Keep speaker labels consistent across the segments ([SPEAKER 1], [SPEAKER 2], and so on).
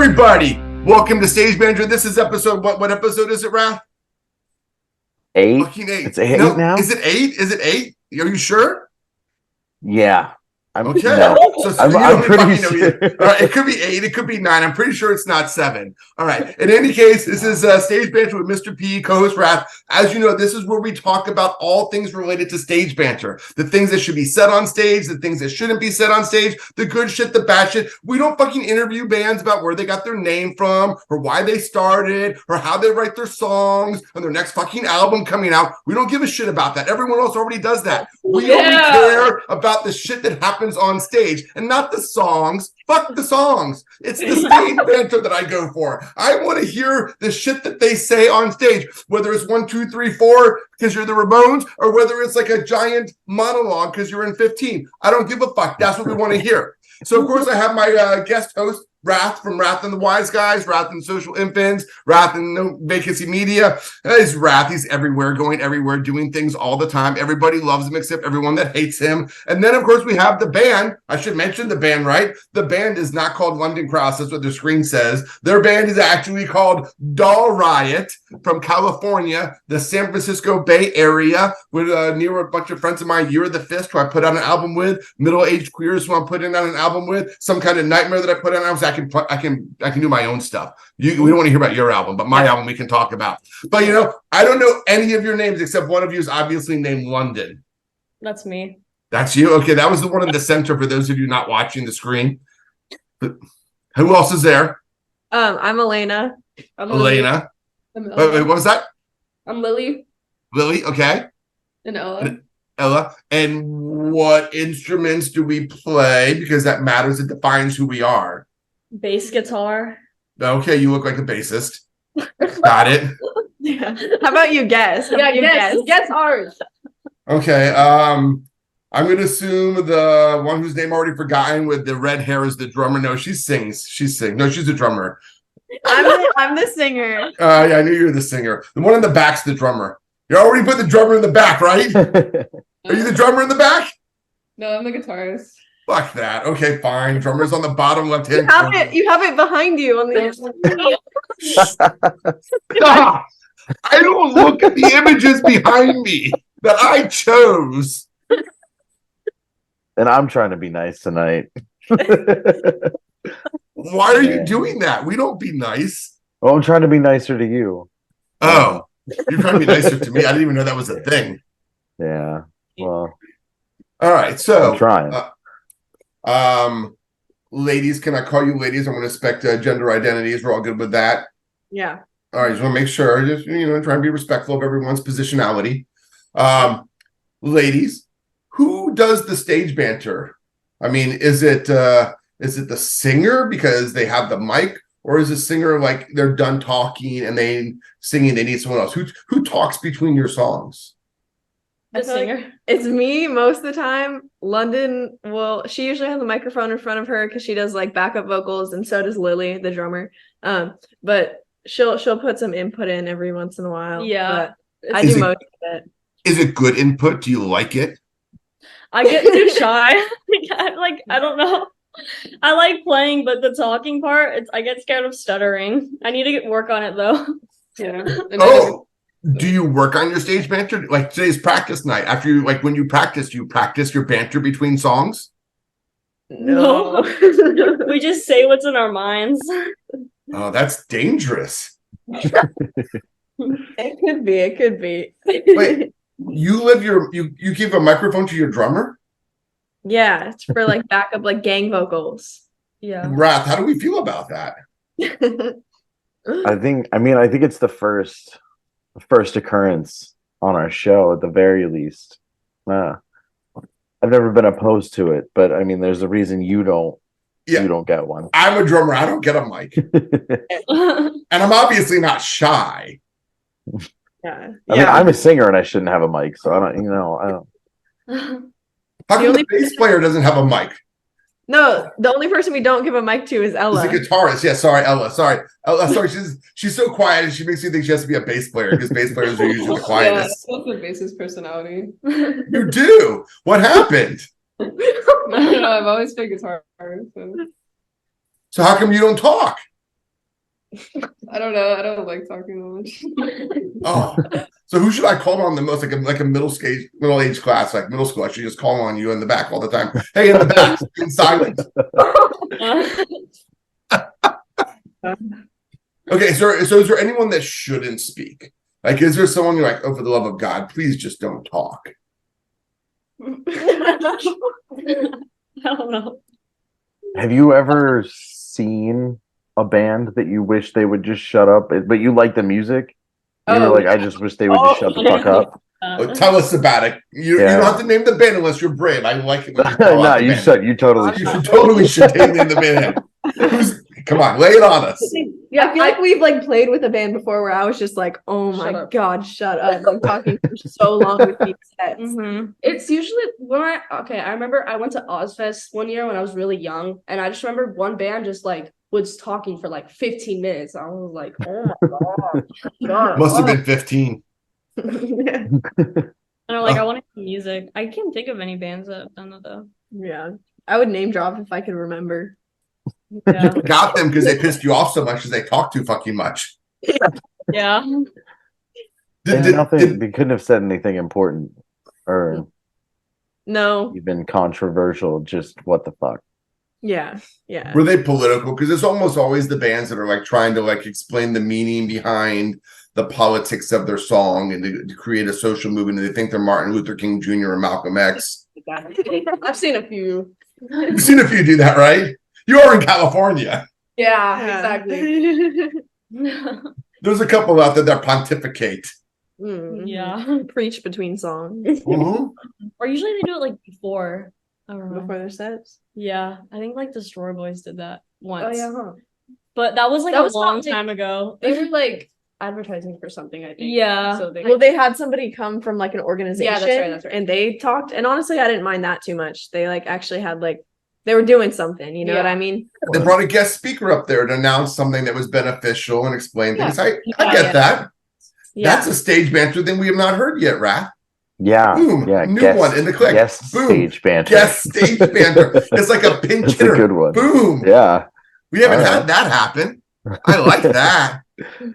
[SPEAKER 1] everybody, welcome to Stage Banter. This is episode, what episode is it, Rath?
[SPEAKER 2] 8.
[SPEAKER 1] Fucking 8.
[SPEAKER 2] It's 8 now?
[SPEAKER 1] Is it 8? Is it 8? Are you sure?
[SPEAKER 2] Yeah.
[SPEAKER 1] Okay.
[SPEAKER 2] No. I'm pretty sure.
[SPEAKER 1] All right, it could be 8, it could be 9. I'm pretty sure it's not 7. All right. In any case, this is Stage Banter with Mr. P, co-host Rath. As you know, this is where we talk about all things related to stage banter. The things that should be said on stage, the things that shouldn't be said on stage, the good shit, the bad shit. We don't fucking interview bands about where they got their name from, or why they started, or how they write their songs, and their next fucking album coming out. We don't give a shit about that. Everyone else already does that. We only care about the shit that happens on stage and not the songs. Fuck the songs. It's the stage banter that I go for. I want to hear the shit that they say on stage, whether it's 1, 2, 3, 4 because you're the Ramones, or whether it's like a giant monologue because you're in 15. I don't give a fuck. That's what we want to hear. So, of course, I have my guest host, Rath from Rath and the Wise Guys, Rath and Social Infants, Rath and No Vacancy Media. He's Rath. He's everywhere, going everywhere, doing things all the time. Everybody loves him except everyone that hates him. And then, of course, we have the band. I should mention the band, right? The band is not called London Cross. That's what their screen says. Their band is actually called Doll Riot from California, the San Francisco Bay Area, with near a bunch of friends of mine, Year of the Fist, who I put out an album with, Middle-Aged Queers, who I'm putting out an album with, Some Kind of Nightmare that I put out. I can do my own stuff. We don't want to hear about your album, but my album we can talk about. But I don't know any of your names except one of you is obviously named London.
[SPEAKER 3] That's me.
[SPEAKER 1] That's you? Okay, that was the one in the center for those of you not watching the screen. But who else is there?
[SPEAKER 3] I'm Elena.
[SPEAKER 1] Elena. Wait, what was that?
[SPEAKER 3] I'm Lily.
[SPEAKER 1] Lily, okay.
[SPEAKER 3] And Ella.
[SPEAKER 1] Ella. And what instruments do we play? Because that matters. It defines who we are.
[SPEAKER 3] Bass guitar.
[SPEAKER 1] Okay, you look like a bassist. Got it.
[SPEAKER 3] Yeah. How about you guess? Guess ours.
[SPEAKER 1] Okay. I'm gonna assume the one whose name I already forgotten with the red hair is the drummer. No, she sings. No, she's the drummer.
[SPEAKER 3] I'm the singer.
[SPEAKER 1] Yeah, I knew you were the singer. The one in the back's the drummer. You already put the drummer in the back, right? Are you the drummer in the back?
[SPEAKER 3] No, I'm the guitarist.
[SPEAKER 1] Fuck that. Okay, fine. Drummer's on the bottom left hand.
[SPEAKER 3] You have it behind you on the
[SPEAKER 1] Stop! I don't look at the images behind me that I chose.
[SPEAKER 2] And I'm trying to be nice tonight.
[SPEAKER 1] Why are you doing that? We don't be nice.
[SPEAKER 2] Well, I'm trying to be nicer to you.
[SPEAKER 1] Oh, you're trying to be nicer to me. I didn't even know that was a thing.
[SPEAKER 2] Yeah. Well.
[SPEAKER 1] All right. So,
[SPEAKER 2] I'm trying.
[SPEAKER 1] Ladies, can I call you ladies? I'm going to respect gender identities. We're all good with that.
[SPEAKER 3] Yeah.
[SPEAKER 1] All right. Just want to make sure. Just try and be respectful of everyone's positionality. Ladies, who does the stage banter? I mean, is it the singer because they have the mic, or is the singer like they're done talking and they singing? They need someone else. Who talks between your songs?
[SPEAKER 3] The singer. It's me most of the time. London, she usually has a microphone in front of her because she does like backup vocals, and so does Lily, the drummer. But she'll put some input in every once in a while. Yeah, I do most of it.
[SPEAKER 1] Is it good input? Do you like it?
[SPEAKER 4] I get too shy. I don't know. I like playing, but the talking part, I get scared of stuttering. I need to work on it though.
[SPEAKER 3] Yeah.
[SPEAKER 1] Oh. Do you work on your stage banter? Like today's practice night. After you, like when you practice your banter between songs?
[SPEAKER 4] No. We just say what's in our minds.
[SPEAKER 1] Oh, that's dangerous.
[SPEAKER 3] It could be.
[SPEAKER 1] Wait, you give a microphone to your drummer?
[SPEAKER 3] Yeah, it's for like backup, like gang vocals. Yeah.
[SPEAKER 1] Rath, how do we feel about that?
[SPEAKER 2] I think it's the first occurrence on our show at the very least. I've never been opposed to it, but I mean, there's a reason you don't get one.
[SPEAKER 1] I'm a drummer. I don't get a mic. And I'm obviously not shy.
[SPEAKER 3] Yeah.
[SPEAKER 2] I mean, I'm a singer and I shouldn't have a mic, so I don't.
[SPEAKER 1] How come the bass player doesn't have a mic?
[SPEAKER 3] No, the only person we don't give a mic to is Ella.
[SPEAKER 1] She's a guitarist. Yeah, sorry, Ella. Sorry. Ella, sorry. She's so quiet and she makes me think she has to be a bass player because bass players are usually the quietest.
[SPEAKER 5] Yeah, that's the bassist personality.
[SPEAKER 1] You do? What happened?
[SPEAKER 5] I don't know. I've always played guitar.
[SPEAKER 1] So how come you don't talk?
[SPEAKER 5] I don't know. I don't like talking that much.
[SPEAKER 1] Oh, so who should I call on the most? Like a middle age class, like middle school. I should just call on you in the back all the time. Hey, in the back, in silence. Okay, so is there anyone that shouldn't speak? Like, is there someone you're like, oh, for the love of God, please just don't talk?
[SPEAKER 4] I don't know.
[SPEAKER 2] Have you ever seen a band that you wish they would just shut up, but you like the music? You were like, I just wish they would just shut the fuck up.
[SPEAKER 1] Tell us about it. You don't have to name the band unless you're brave. I like it when you call out the
[SPEAKER 2] you
[SPEAKER 1] band.
[SPEAKER 2] should. You totally
[SPEAKER 1] You
[SPEAKER 2] should.
[SPEAKER 1] should name the band. Come on, lay it on us.
[SPEAKER 3] Yeah, I feel like we've like played with a band before where I was just like, oh
[SPEAKER 5] Shut
[SPEAKER 3] my
[SPEAKER 5] up.
[SPEAKER 3] God, shut up. Like talking for so long with these sets.
[SPEAKER 4] Mhm.
[SPEAKER 6] It's usually when I remember I went to Ozfest one year when I was really young, and I just remember one band just like was talking for like 15 minutes. I was like, oh my God. shut
[SPEAKER 1] Must have
[SPEAKER 6] up.
[SPEAKER 1] been 15.
[SPEAKER 4] I know, like I want to hear music. I can't think of any bands that have done that though.
[SPEAKER 3] Yeah. I would name drop if I could remember.
[SPEAKER 4] Yeah.
[SPEAKER 1] Got them because they pissed you off so much because they talk too fucking much.
[SPEAKER 4] Yeah.
[SPEAKER 2] They couldn't have said anything important or
[SPEAKER 3] No.
[SPEAKER 2] even controversial. Just what the fuck.
[SPEAKER 3] Yeah. Yeah.
[SPEAKER 1] Were they political? Because it's almost always the bands that are like trying to like explain the meaning behind the politics of their song and to create a social movement. And they think they're Martin Luther King Jr. or Malcolm X.
[SPEAKER 6] I've seen a few.
[SPEAKER 1] You've seen a few do that, right? You are in California.
[SPEAKER 6] Yeah, exactly.
[SPEAKER 1] There's a couple out there that pontificate.
[SPEAKER 4] Yeah.
[SPEAKER 3] Preach between songs
[SPEAKER 1] Mhm.
[SPEAKER 4] Or usually they do it like before. I don't know.
[SPEAKER 3] before their sets.
[SPEAKER 4] Yeah. I think like the Destroy Boys did that once.
[SPEAKER 6] Oh yeah, huh.
[SPEAKER 4] But that was like
[SPEAKER 6] That
[SPEAKER 4] a
[SPEAKER 6] was
[SPEAKER 4] long
[SPEAKER 6] not, like-
[SPEAKER 4] time ago.
[SPEAKER 6] They were like advertising for something, I think.
[SPEAKER 4] Yeah.
[SPEAKER 6] So they
[SPEAKER 3] Well, they had somebody come from like an organization.
[SPEAKER 6] that's right.
[SPEAKER 3] And they talked, and honestly, I didn't mind that too much. They like actually had like they were doing something, you know what I mean?
[SPEAKER 1] They brought a guest speaker up there to announce something that was beneficial and explain things. I
[SPEAKER 3] Yeah.
[SPEAKER 1] get that.
[SPEAKER 3] Yeah.
[SPEAKER 1] That's a stage banter thing we have not heard yet, Raph.
[SPEAKER 2] Yeah.
[SPEAKER 1] Boom.
[SPEAKER 2] Yeah.
[SPEAKER 1] New one in the click.
[SPEAKER 2] Guest
[SPEAKER 1] Boom.
[SPEAKER 2] stage banter.
[SPEAKER 1] Guest stage banter. It's like a pinch
[SPEAKER 2] That's a
[SPEAKER 1] hitter.
[SPEAKER 2] good one.
[SPEAKER 1] Boom.
[SPEAKER 2] Yeah.
[SPEAKER 1] We haven't
[SPEAKER 2] All
[SPEAKER 1] had
[SPEAKER 2] right.
[SPEAKER 1] that happen. I like that.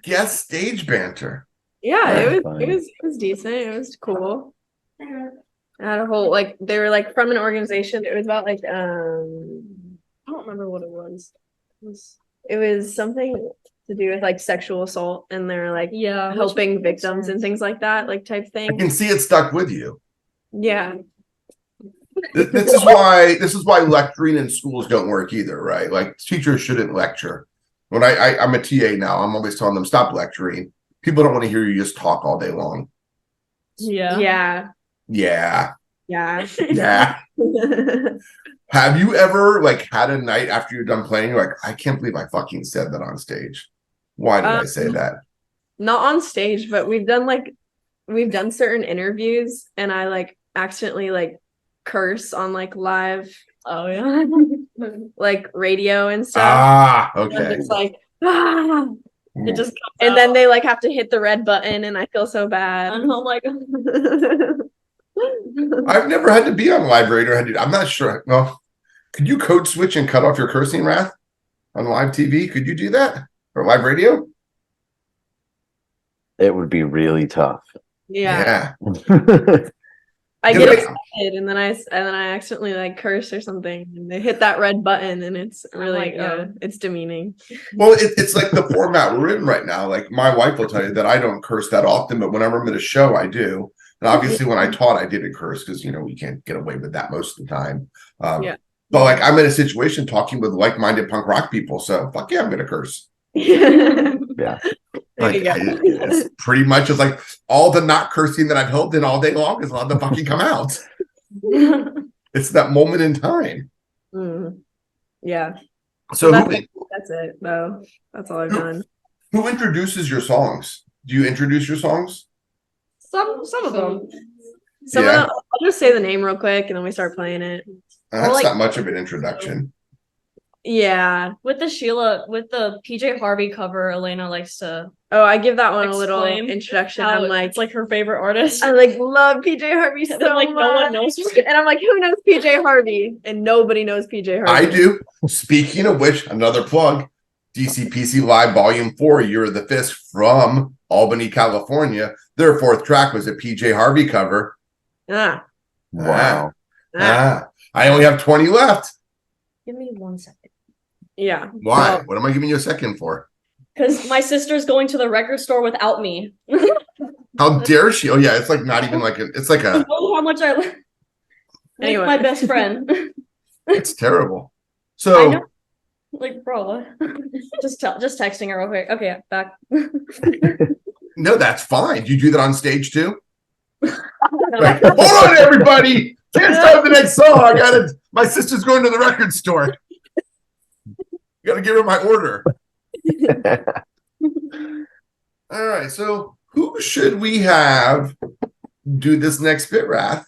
[SPEAKER 1] Guest stage banter.
[SPEAKER 3] Yeah, it
[SPEAKER 2] Fine.
[SPEAKER 3] was decent. It was cool. I had a whole like they were like from an organization. It was about like
[SPEAKER 6] I don't remember what it was.
[SPEAKER 3] it was something to do with like sexual assault, and they're like
[SPEAKER 4] Yeah. which
[SPEAKER 3] helping
[SPEAKER 4] makes
[SPEAKER 3] victims and
[SPEAKER 4] sense.
[SPEAKER 3] things like that, like type
[SPEAKER 1] I
[SPEAKER 3] thing.
[SPEAKER 1] can see it stuck with you.
[SPEAKER 3] Yeah.
[SPEAKER 1] This is why lecturing in schools don't work either, right? Like teachers shouldn't lecture. When I'm a TA now, I'm always telling them stop lecturing. People don't want to hear you just talk all day long.
[SPEAKER 4] Yeah.
[SPEAKER 3] Yeah.
[SPEAKER 1] Yeah.
[SPEAKER 3] Yeah.
[SPEAKER 1] Yeah. Have you ever like had a night after you're done playing, you're like, I can't believe I fucking said that on stage. Why did I say that?
[SPEAKER 3] Not on stage, but we've done certain interviews, and I like accidentally like curse on like live
[SPEAKER 4] Oh yeah.
[SPEAKER 3] like radio and stuff.
[SPEAKER 1] Ah,
[SPEAKER 3] And
[SPEAKER 1] okay.
[SPEAKER 3] it's like ah!
[SPEAKER 4] It just comes
[SPEAKER 3] And then
[SPEAKER 4] out.
[SPEAKER 3] they like have to hit the red button, and I feel so bad.
[SPEAKER 4] And I'm like,
[SPEAKER 1] I've never had to be on live radio. I'm not sure. Well, could you code switch and cut off your cursing, Wrath, on live TV? Could you do that? Or live radio?
[SPEAKER 2] It would be really tough.
[SPEAKER 3] Yeah.
[SPEAKER 1] Yeah.
[SPEAKER 3] I
[SPEAKER 1] Yeah,
[SPEAKER 3] get
[SPEAKER 1] but-
[SPEAKER 3] excited, and then I accidentally like curse or something, and they hit that red button, and it's really it's demeaning.
[SPEAKER 1] Well, it's like the format we're in right now. Like my wife will tell you that I don't curse that often, but whenever I'm at a show, I do. And obviously, when I taught, I didn't curse because we can't get away with that most of the time.
[SPEAKER 3] Yeah.
[SPEAKER 1] But like I'm in a situation talking with like-minded punk rock people, so fuck yeah, I'm gonna curse.
[SPEAKER 2] Yeah.
[SPEAKER 1] Like it's pretty much it's like all the not cursing that I've held in all day long is allowed to fucking come out. It's that moment in time.
[SPEAKER 3] Mm. Yeah,
[SPEAKER 1] So
[SPEAKER 3] that's it though. That's all I've done.
[SPEAKER 1] who introduces your songs? Do you introduce your songs?
[SPEAKER 6] Some of them.
[SPEAKER 3] Someone
[SPEAKER 1] Yeah.
[SPEAKER 3] I'll just say the name real quick, and then we start playing it.
[SPEAKER 1] That's
[SPEAKER 4] like-
[SPEAKER 1] not much of an introduction.
[SPEAKER 3] Yeah.
[SPEAKER 4] with the PJ Harvey cover, Elena likes to
[SPEAKER 3] Oh, I give that one a little
[SPEAKER 4] Explain
[SPEAKER 3] introduction.
[SPEAKER 4] how
[SPEAKER 3] I'm like,
[SPEAKER 4] it's like her favorite artist.
[SPEAKER 3] I like love PJ Harvey so
[SPEAKER 4] And then, like,
[SPEAKER 3] much.
[SPEAKER 4] no one knows.
[SPEAKER 3] And I'm like, who knows PJ Harvey? And nobody knows PJ Harvey.
[SPEAKER 1] I do. Speaking of which, another plug. DCPC Live Volume 4, Year of the Fist from Albany, California. Their fourth track was a PJ Harvey cover.
[SPEAKER 3] Ah.
[SPEAKER 2] Wow.
[SPEAKER 1] I only have 20 left.
[SPEAKER 4] Give me 1 second.
[SPEAKER 3] Yeah.
[SPEAKER 1] Why?
[SPEAKER 3] Well,
[SPEAKER 1] What am I giving you a second for?
[SPEAKER 4] Because my sister's going to the record store without me.
[SPEAKER 1] How dare she? Oh yeah, it's like not even like it's like a.
[SPEAKER 4] Know how much I like
[SPEAKER 3] Anyway.
[SPEAKER 4] my best friend.
[SPEAKER 1] It's terrible.
[SPEAKER 4] I
[SPEAKER 1] So
[SPEAKER 4] know. Like, bro, just texting her real quick. Okay, back.
[SPEAKER 1] no, that's fine. Do you do that on stage too? Like, hold on, everybody. Can't start the next song. I got it. My sister's going to the record store. Got to give her my order. All right. So who should we have do this next bit, Rath?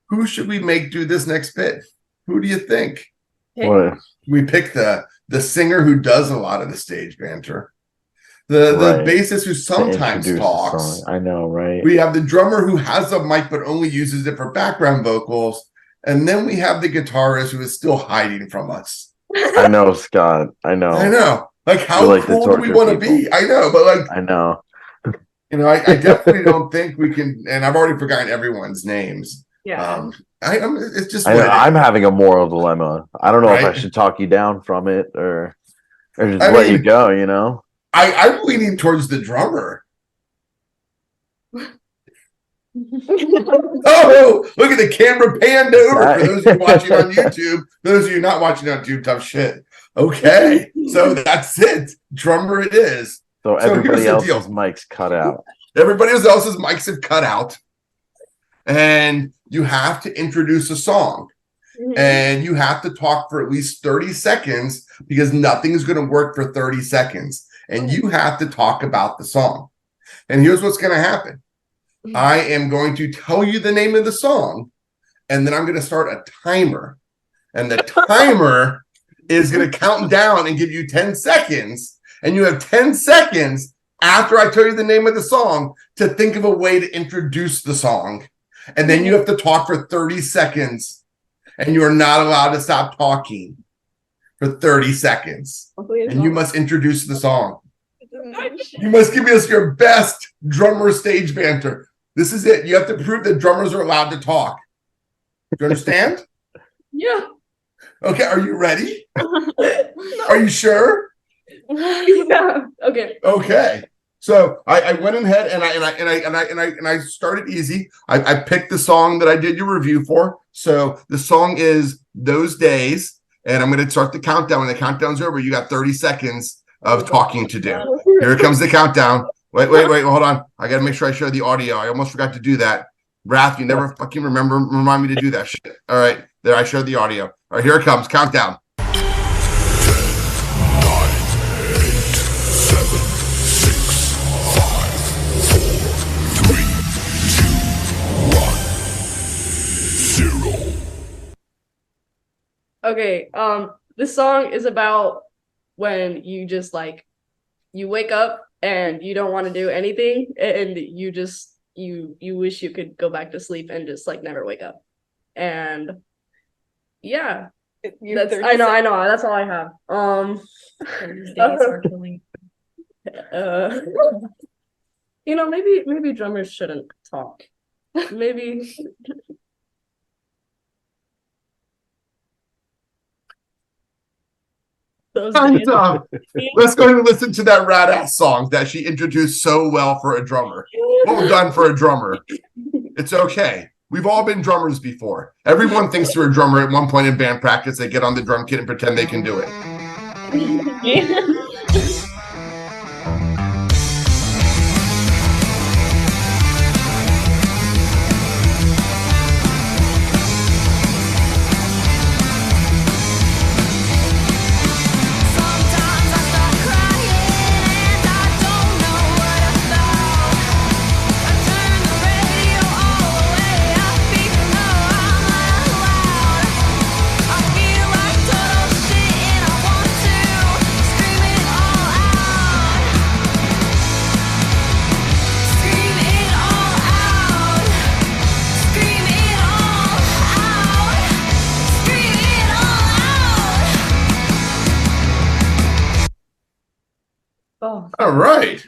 [SPEAKER 1] Who should we make do this next bit? Who do you think?
[SPEAKER 2] What?
[SPEAKER 1] We pick the singer who does a lot of the stage banter, the
[SPEAKER 2] Right.
[SPEAKER 1] bassist who
[SPEAKER 2] To
[SPEAKER 1] sometimes
[SPEAKER 2] introduce the
[SPEAKER 1] talks.
[SPEAKER 2] song. I know, right?
[SPEAKER 1] We have the drummer who has a mic but only uses it for background vocals, and then we have the guitarist who is still hiding from us.
[SPEAKER 2] I know, Scott. I know.
[SPEAKER 1] I know, like how
[SPEAKER 2] We like to
[SPEAKER 1] cool do we
[SPEAKER 2] torture
[SPEAKER 1] want to be?
[SPEAKER 2] people.
[SPEAKER 1] I know, but like
[SPEAKER 2] I know.
[SPEAKER 1] I definitely don't think we can. And I've already forgotten everyone's names.
[SPEAKER 3] yeah.
[SPEAKER 1] It's just
[SPEAKER 2] I
[SPEAKER 1] what
[SPEAKER 2] know.
[SPEAKER 1] it
[SPEAKER 2] I'm
[SPEAKER 1] is.
[SPEAKER 2] having a moral dilemma. I don't know if I
[SPEAKER 1] Right?
[SPEAKER 2] should talk you down from it or just
[SPEAKER 1] I
[SPEAKER 2] let you
[SPEAKER 1] mean-
[SPEAKER 2] go, you know?
[SPEAKER 1] I'm leaning towards the drummer. Oh, look at the camera panned over. For those of you watching on YouTube, those of you not watching on YouTube, tough shit. Okay, so that's it. Drummer it is.
[SPEAKER 2] So
[SPEAKER 1] So here's
[SPEAKER 2] everybody
[SPEAKER 1] the
[SPEAKER 2] else's
[SPEAKER 1] deal.
[SPEAKER 2] mic's cut out.
[SPEAKER 1] Everybody else's mics have cut out. And you have to introduce a song. And you have to talk for at least 30 seconds because nothing's going to work for 30 seconds. And you have to talk about the song. And here's what's going to happen. I am going to tell you the name of the song, and then I'm going to start a timer. And the timer is going to count down and give you 10 seconds. And you have 10 seconds after I tell you the name of the song to think of a way to introduce the song. And then you have to talk for 30 seconds. And you are not allowed to stop talking for 30 seconds. And you must introduce the song. You must give us your best drummer stage banter. This is it. You have to prove that drummers are allowed to talk. Do you understand?
[SPEAKER 6] Yeah.
[SPEAKER 1] Okay, are you ready? Are you sure?
[SPEAKER 6] Yeah. Okay.
[SPEAKER 1] Okay. So I went ahead and I started easy. I picked the song that I did your review for. So the song is Those Days, and I'm going to start the countdown. When the countdown's over, you got 30 seconds of talking to do. Here comes the countdown. Wait, hold on. I got to make sure I share the audio. I almost forgot to do that. Wrath, you never fucking remind me to do that shit. All right, there, I shared the audio. All right, here it comes. Countdown.
[SPEAKER 7] 10, 9, 8, 7, 6, 5, 4, 3, 2, 1, 0.
[SPEAKER 6] Okay. This song is about when you just like you wake up and you don't want to do anything and you just you wish you could go back to sleep and just like never wake up. And yeah. I know. That's all I have. Maybe drummers shouldn't talk. Maybe
[SPEAKER 1] Time's up. Let's go and listen to that RATH song that she introduced so well for a drummer. Well done for a drummer. It's okay. We've all been drummers before. Everyone thinks they're a drummer at one point in band practice. They get on the drum kit and pretend they can do it.
[SPEAKER 8] Sometimes I start crying and I don't know what I thought. I turn the radio all the way up even though I'm not loud. I feel like total shit and I want to scream it
[SPEAKER 1] All right.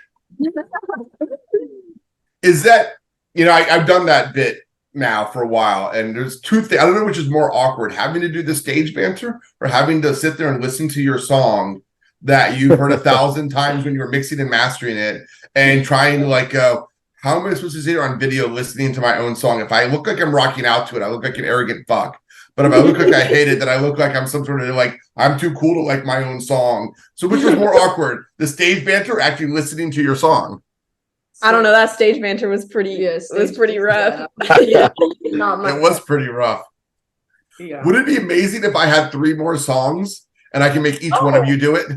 [SPEAKER 1] Is that, I've done that bit now for a while, and there's two things. I don't know which is more awkward, having to do the stage banter or having to sit there and listen to your song that you've heard 1,000 times when you were mixing and mastering it and trying to go, how am I supposed to sit here on video listening to my own song? If I look like I'm rocking out to it, I look like an arrogant fuck. But if I look like I hate it, then I look like I'm some sort of I'm too cool to like my own song. So which is more awkward, the stage banter or actually listening to your song?
[SPEAKER 3] I don't know. That stage banter was pretty rough.
[SPEAKER 6] Yeah. Not much.
[SPEAKER 1] It was pretty rough.
[SPEAKER 6] Yeah.
[SPEAKER 1] Would it be amazing if I had 3 more songs and I can make each one of you do it?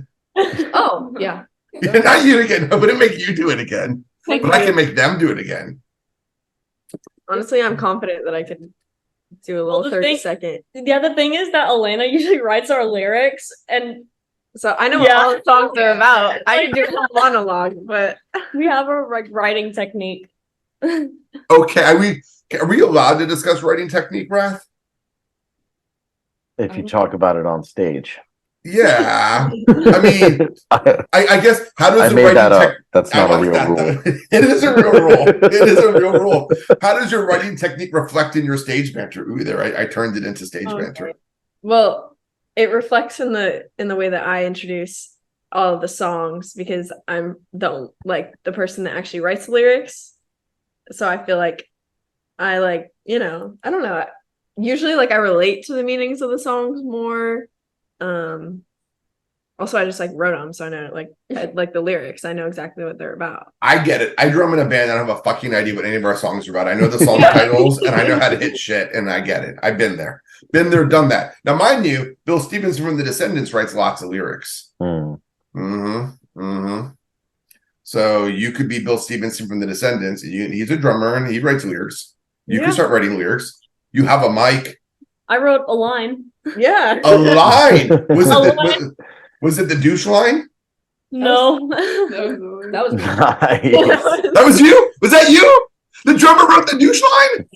[SPEAKER 6] Oh, yeah.
[SPEAKER 1] Not you again. I wouldn't make you do it again. But I can make them do it again.
[SPEAKER 3] Honestly, I'm confident that I can do a little
[SPEAKER 4] the
[SPEAKER 3] 30-second.
[SPEAKER 4] The other thing is that Elena usually writes our lyrics, and
[SPEAKER 3] So I know what all the songs are about. I can do a monologue, but
[SPEAKER 4] we have a writing technique.
[SPEAKER 1] Okay, are we allowed to discuss writing technique, Rath?
[SPEAKER 2] If you talk about it on stage.
[SPEAKER 1] Yeah. I mean, I guess, how does
[SPEAKER 2] I
[SPEAKER 1] the
[SPEAKER 2] made
[SPEAKER 1] writing
[SPEAKER 2] that up.
[SPEAKER 1] technique...
[SPEAKER 2] That's not a real rule.
[SPEAKER 1] It is a real rule. It is a real rule. How does your writing technique reflect in your stage banter? Ooh, there, I turned it into stage banter.
[SPEAKER 3] well, it reflects in the way that I introduce all of the songs because I'm the person that actually writes the lyrics. So I feel like I I don't know. Usually I relate to the meanings of the songs more. Also I just wrote them, so I know I the lyrics. I know exactly what they're about.
[SPEAKER 1] I get it. I drum in a band. I don't have a fucking idea what any of our songs are about. I know the song titles and I know how to hit shit, and I get it. I've been there. Been there, done that. Now, mind you, Bill Stevenson from The Descendants writes lots of lyrics. So you could be Bill Stevenson from The Descendants. He's a drummer and he writes lyrics. You can start writing lyrics. You have a mic.
[SPEAKER 4] I wrote a line.
[SPEAKER 3] Yeah.
[SPEAKER 1] A line. Was it the douche line?
[SPEAKER 4] No.
[SPEAKER 6] That was
[SPEAKER 2] Nice.
[SPEAKER 1] That was you? Was that you? The drummer wrote the douche line?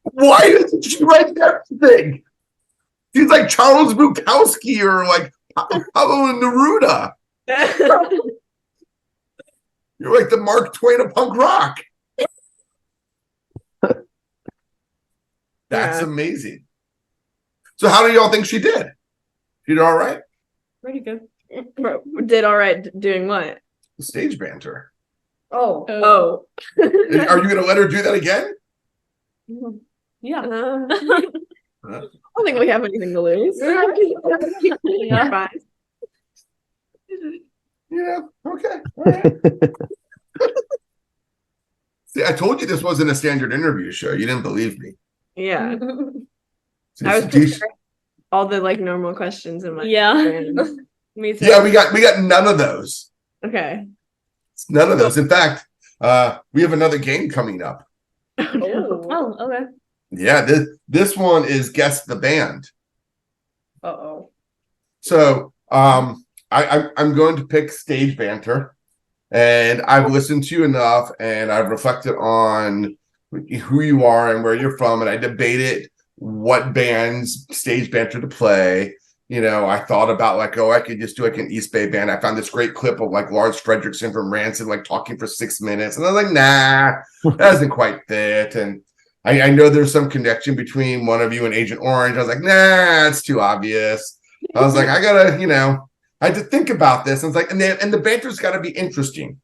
[SPEAKER 1] Why doesn't she write everything? She's like Charles Bukowski or Pablo Neruda. You're like the Mark Twain of punk rock. That's amazing. So how do y'all think she did? She did all right?
[SPEAKER 4] Pretty good.
[SPEAKER 3] Did all right doing what?
[SPEAKER 1] The stage banter.
[SPEAKER 3] Oh.
[SPEAKER 1] Are you going to let her do that again?
[SPEAKER 4] Yeah.
[SPEAKER 3] I don't think we have anything to lose.
[SPEAKER 4] Yeah.
[SPEAKER 3] Fine.
[SPEAKER 1] Yeah. Okay. All right. See, I told you this wasn't a standard interview show. You didn't believe me.
[SPEAKER 3] Yeah.
[SPEAKER 1] See,
[SPEAKER 3] I was preparing all the normal questions in my brain. Me too.
[SPEAKER 1] Yeah, we got none of those.
[SPEAKER 3] Okay.
[SPEAKER 1] None of those. In fact, we have another game coming up.
[SPEAKER 4] Oh, okay.
[SPEAKER 1] Yeah, this one is Guess the Band.
[SPEAKER 6] Uh-oh.
[SPEAKER 1] So I'm going to pick stage banter, and I've listened to you enough, and I've reflected on who you are and where you're from, and I debated what band's stage banter to play. I thought about I could just do an East Bay band. I found this great clip of Lars Fredrickson from Rancid talking for 6 minutes, and I was like, nah, that doesn't quite fit. And I know there's some connection between one of you and Agent Orange. I was like, nah, it's too obvious. I was like, I gotta, I had to think about this. I was like, and the banter's got to be interesting.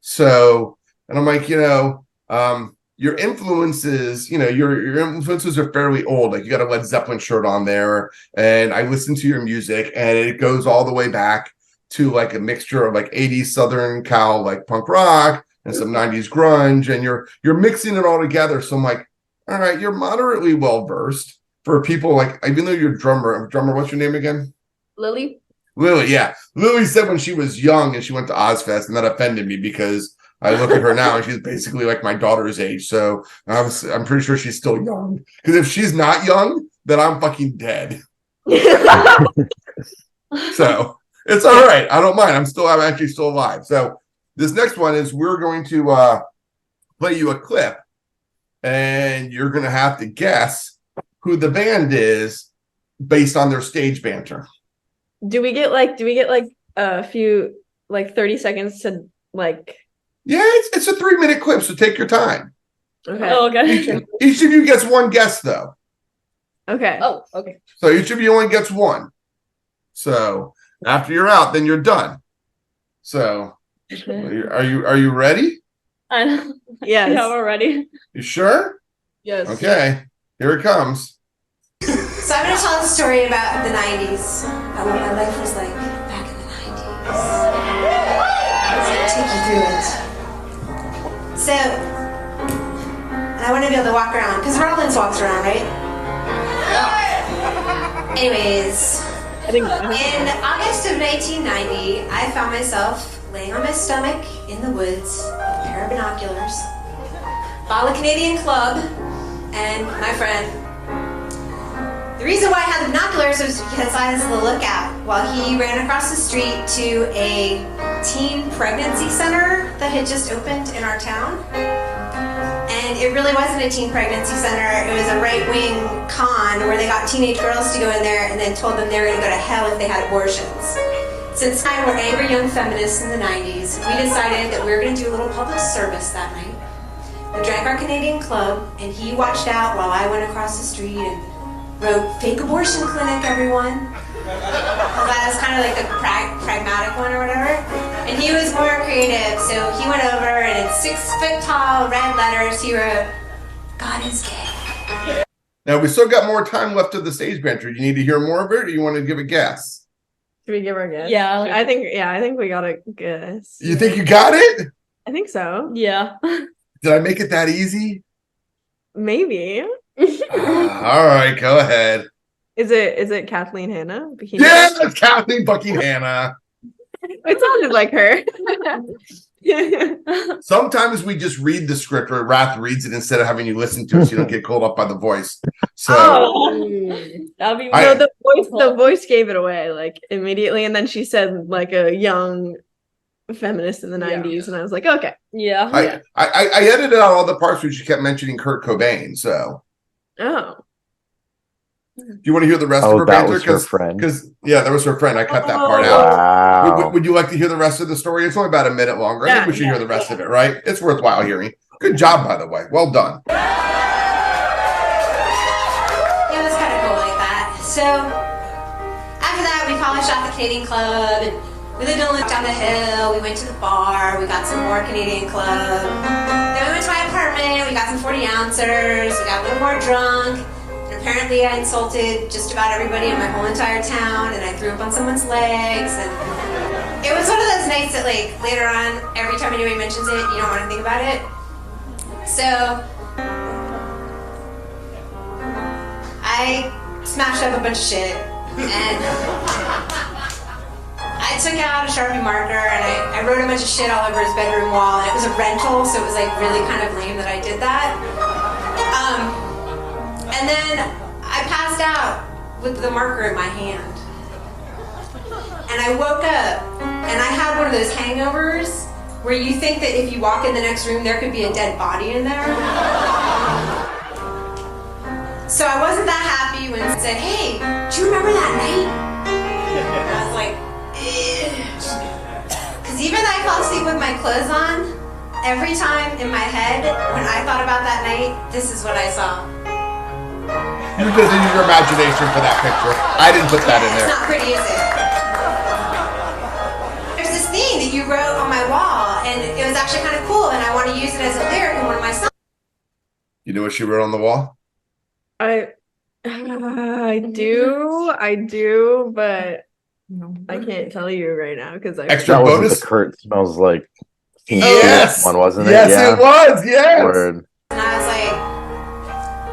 [SPEAKER 1] So, and I'm like, your influences, your influences are fairly old. You got a Led Zeppelin shirt on there, and I listen to your music, and it goes all the way back to a mixture of 80s Southern Cal punk rock and some 90s grunge, and you're mixing it all together. So I'm like, all right, you're moderately well versed for people even though you're a drummer, what's your name again?
[SPEAKER 6] Lily?
[SPEAKER 1] Lily, yeah. Lily said when she was young and she went to Ozfest, and that offended me because I look at her now and she's basically my daughter's age. So I'm pretty sure she's still young. Because if she's not young, then I'm fucking dead. So it's all right. I don't mind. I'm actually still alive. So this next one is we're going to play you a clip, and you're going to have to guess who the band is based on their stage banter.
[SPEAKER 3] Do we get a few like 30 seconds to like.
[SPEAKER 1] Yeah, it's a 3-minute clip, so take your time.
[SPEAKER 3] Okay.
[SPEAKER 4] Oh, okay.
[SPEAKER 1] Each of you gets one guess, though.
[SPEAKER 3] Okay.
[SPEAKER 6] Oh, okay.
[SPEAKER 1] So each of you only gets one. So after you're out, then you're done. So are you ready?
[SPEAKER 4] I know.
[SPEAKER 3] Yes.
[SPEAKER 4] Yeah, we're ready.
[SPEAKER 1] You sure?
[SPEAKER 6] Yes.
[SPEAKER 1] Okay. Here it comes.
[SPEAKER 8] So I'm going to tell a story about the 90s, about what my life was like back in the 90s. Take you through it. So, and I want to be able to walk around, because Rollins walks around, right? Anyways,
[SPEAKER 3] think
[SPEAKER 8] in August of 1990, I found myself laying on my stomach in the woods, with a pair of binoculars, bottle of Canadian Club, and my friend. The reason why I had the binoculars was because I was the lookout while he ran across the street to a teen pregnancy center that had just opened in our town. And it really wasn't a teen pregnancy center. It was a right-wing con where they got teenage girls to go in there and then told them they were going to go to hell if they had abortions. Since I were angry young feminists in the 90s, we decided that we were going to do a little public service that night. We drank our Canadian Club, and he watched out while I went across the street and wrote "fake abortion clinic, everyone." Well, that was kind of like the pragmatic one or whatever. And he was more creative, so he went over and in 6-foot-tall red letters he wrote, "God is gay."
[SPEAKER 1] Now we still got more time left of the stage banter. Do you need to hear more of it, or you want to give a guess?
[SPEAKER 3] Should we give her a guess?
[SPEAKER 4] Yeah.
[SPEAKER 3] I think we got a guess.
[SPEAKER 1] You think you got it?
[SPEAKER 3] I think so.
[SPEAKER 4] Yeah.
[SPEAKER 1] Did I make it that easy?
[SPEAKER 3] Maybe.
[SPEAKER 1] All right, go ahead.
[SPEAKER 3] Is it Kathleen Hanna? Bikini
[SPEAKER 1] Yeah, it's Kathleen fucking Hanna.
[SPEAKER 3] It sounded like her.
[SPEAKER 1] Sometimes we just read the script, or RATH reads it instead of having you listen to it, so you don't get called up by the voice. So
[SPEAKER 4] That'd be
[SPEAKER 1] I-
[SPEAKER 3] No, the voice gave it away like immediately, and then she said like a young feminist in the 90s, and I was like, okay.
[SPEAKER 4] yeah.
[SPEAKER 1] I edited out all the parts where she kept mentioning Kurt Cobain. So
[SPEAKER 3] Oh.
[SPEAKER 1] do you want to hear the rest of
[SPEAKER 2] Oh,
[SPEAKER 1] her
[SPEAKER 2] that
[SPEAKER 1] banter?
[SPEAKER 2] was her friend.
[SPEAKER 1] Because yeah, that was her friend. I cut that part out.
[SPEAKER 2] Wow.
[SPEAKER 1] Would you like to hear the rest of the story? It's only about a minute longer. I think we should hear the rest of it, right? It's worthwhile hearing. Good job, by the way. Well done.
[SPEAKER 8] Yeah, it was kind of cool like that. So after that, we polished off the Canadian Club, and we lived a little down the hill. We went to the bar. We got some more Canadian Club. Then we went to my apartment. We got some 40 ouncers. We got a little more drunk. And apparently, I insulted just about everybody in my whole entire town, and I threw up on someone's legs. And it was one of those nights that, like, later on, every time anybody mentions it, you don't want to think about it. So I smashed up a bunch of shit, and I took out a Sharpie marker and I wrote a bunch of shit all over his bedroom wall, and it was a rental, so it was like really kind of lame that I did that. And then I passed out with the marker in my hand. And I woke up and I had one of those hangovers where you think that if you walk in the next room there could be a dead body in there. So I wasn't that happy when it said, "Hey, do you remember that night?" And I was like, because even though I fell asleep with my clothes on, every time in my head when I thought about that night, this is what I saw.
[SPEAKER 1] You just use your imagination for that picture. I didn't put that in
[SPEAKER 8] It's
[SPEAKER 1] there.
[SPEAKER 8] not pretty, is it? There's this thing that you wrote on my wall, and it was actually kind of cool, and I want to use it as a lyric in one of my songs.
[SPEAKER 1] You know what she wrote on the wall?
[SPEAKER 3] I do, but I can't tell you right now because I
[SPEAKER 1] Extra
[SPEAKER 2] That wasn't
[SPEAKER 1] bonus?
[SPEAKER 2] the Kurt smells like Teen
[SPEAKER 1] Yes!
[SPEAKER 2] Spirit one, wasn't it?
[SPEAKER 1] Yes,
[SPEAKER 2] Yeah.
[SPEAKER 1] it was. Yes.
[SPEAKER 2] Word.
[SPEAKER 8] And I was like,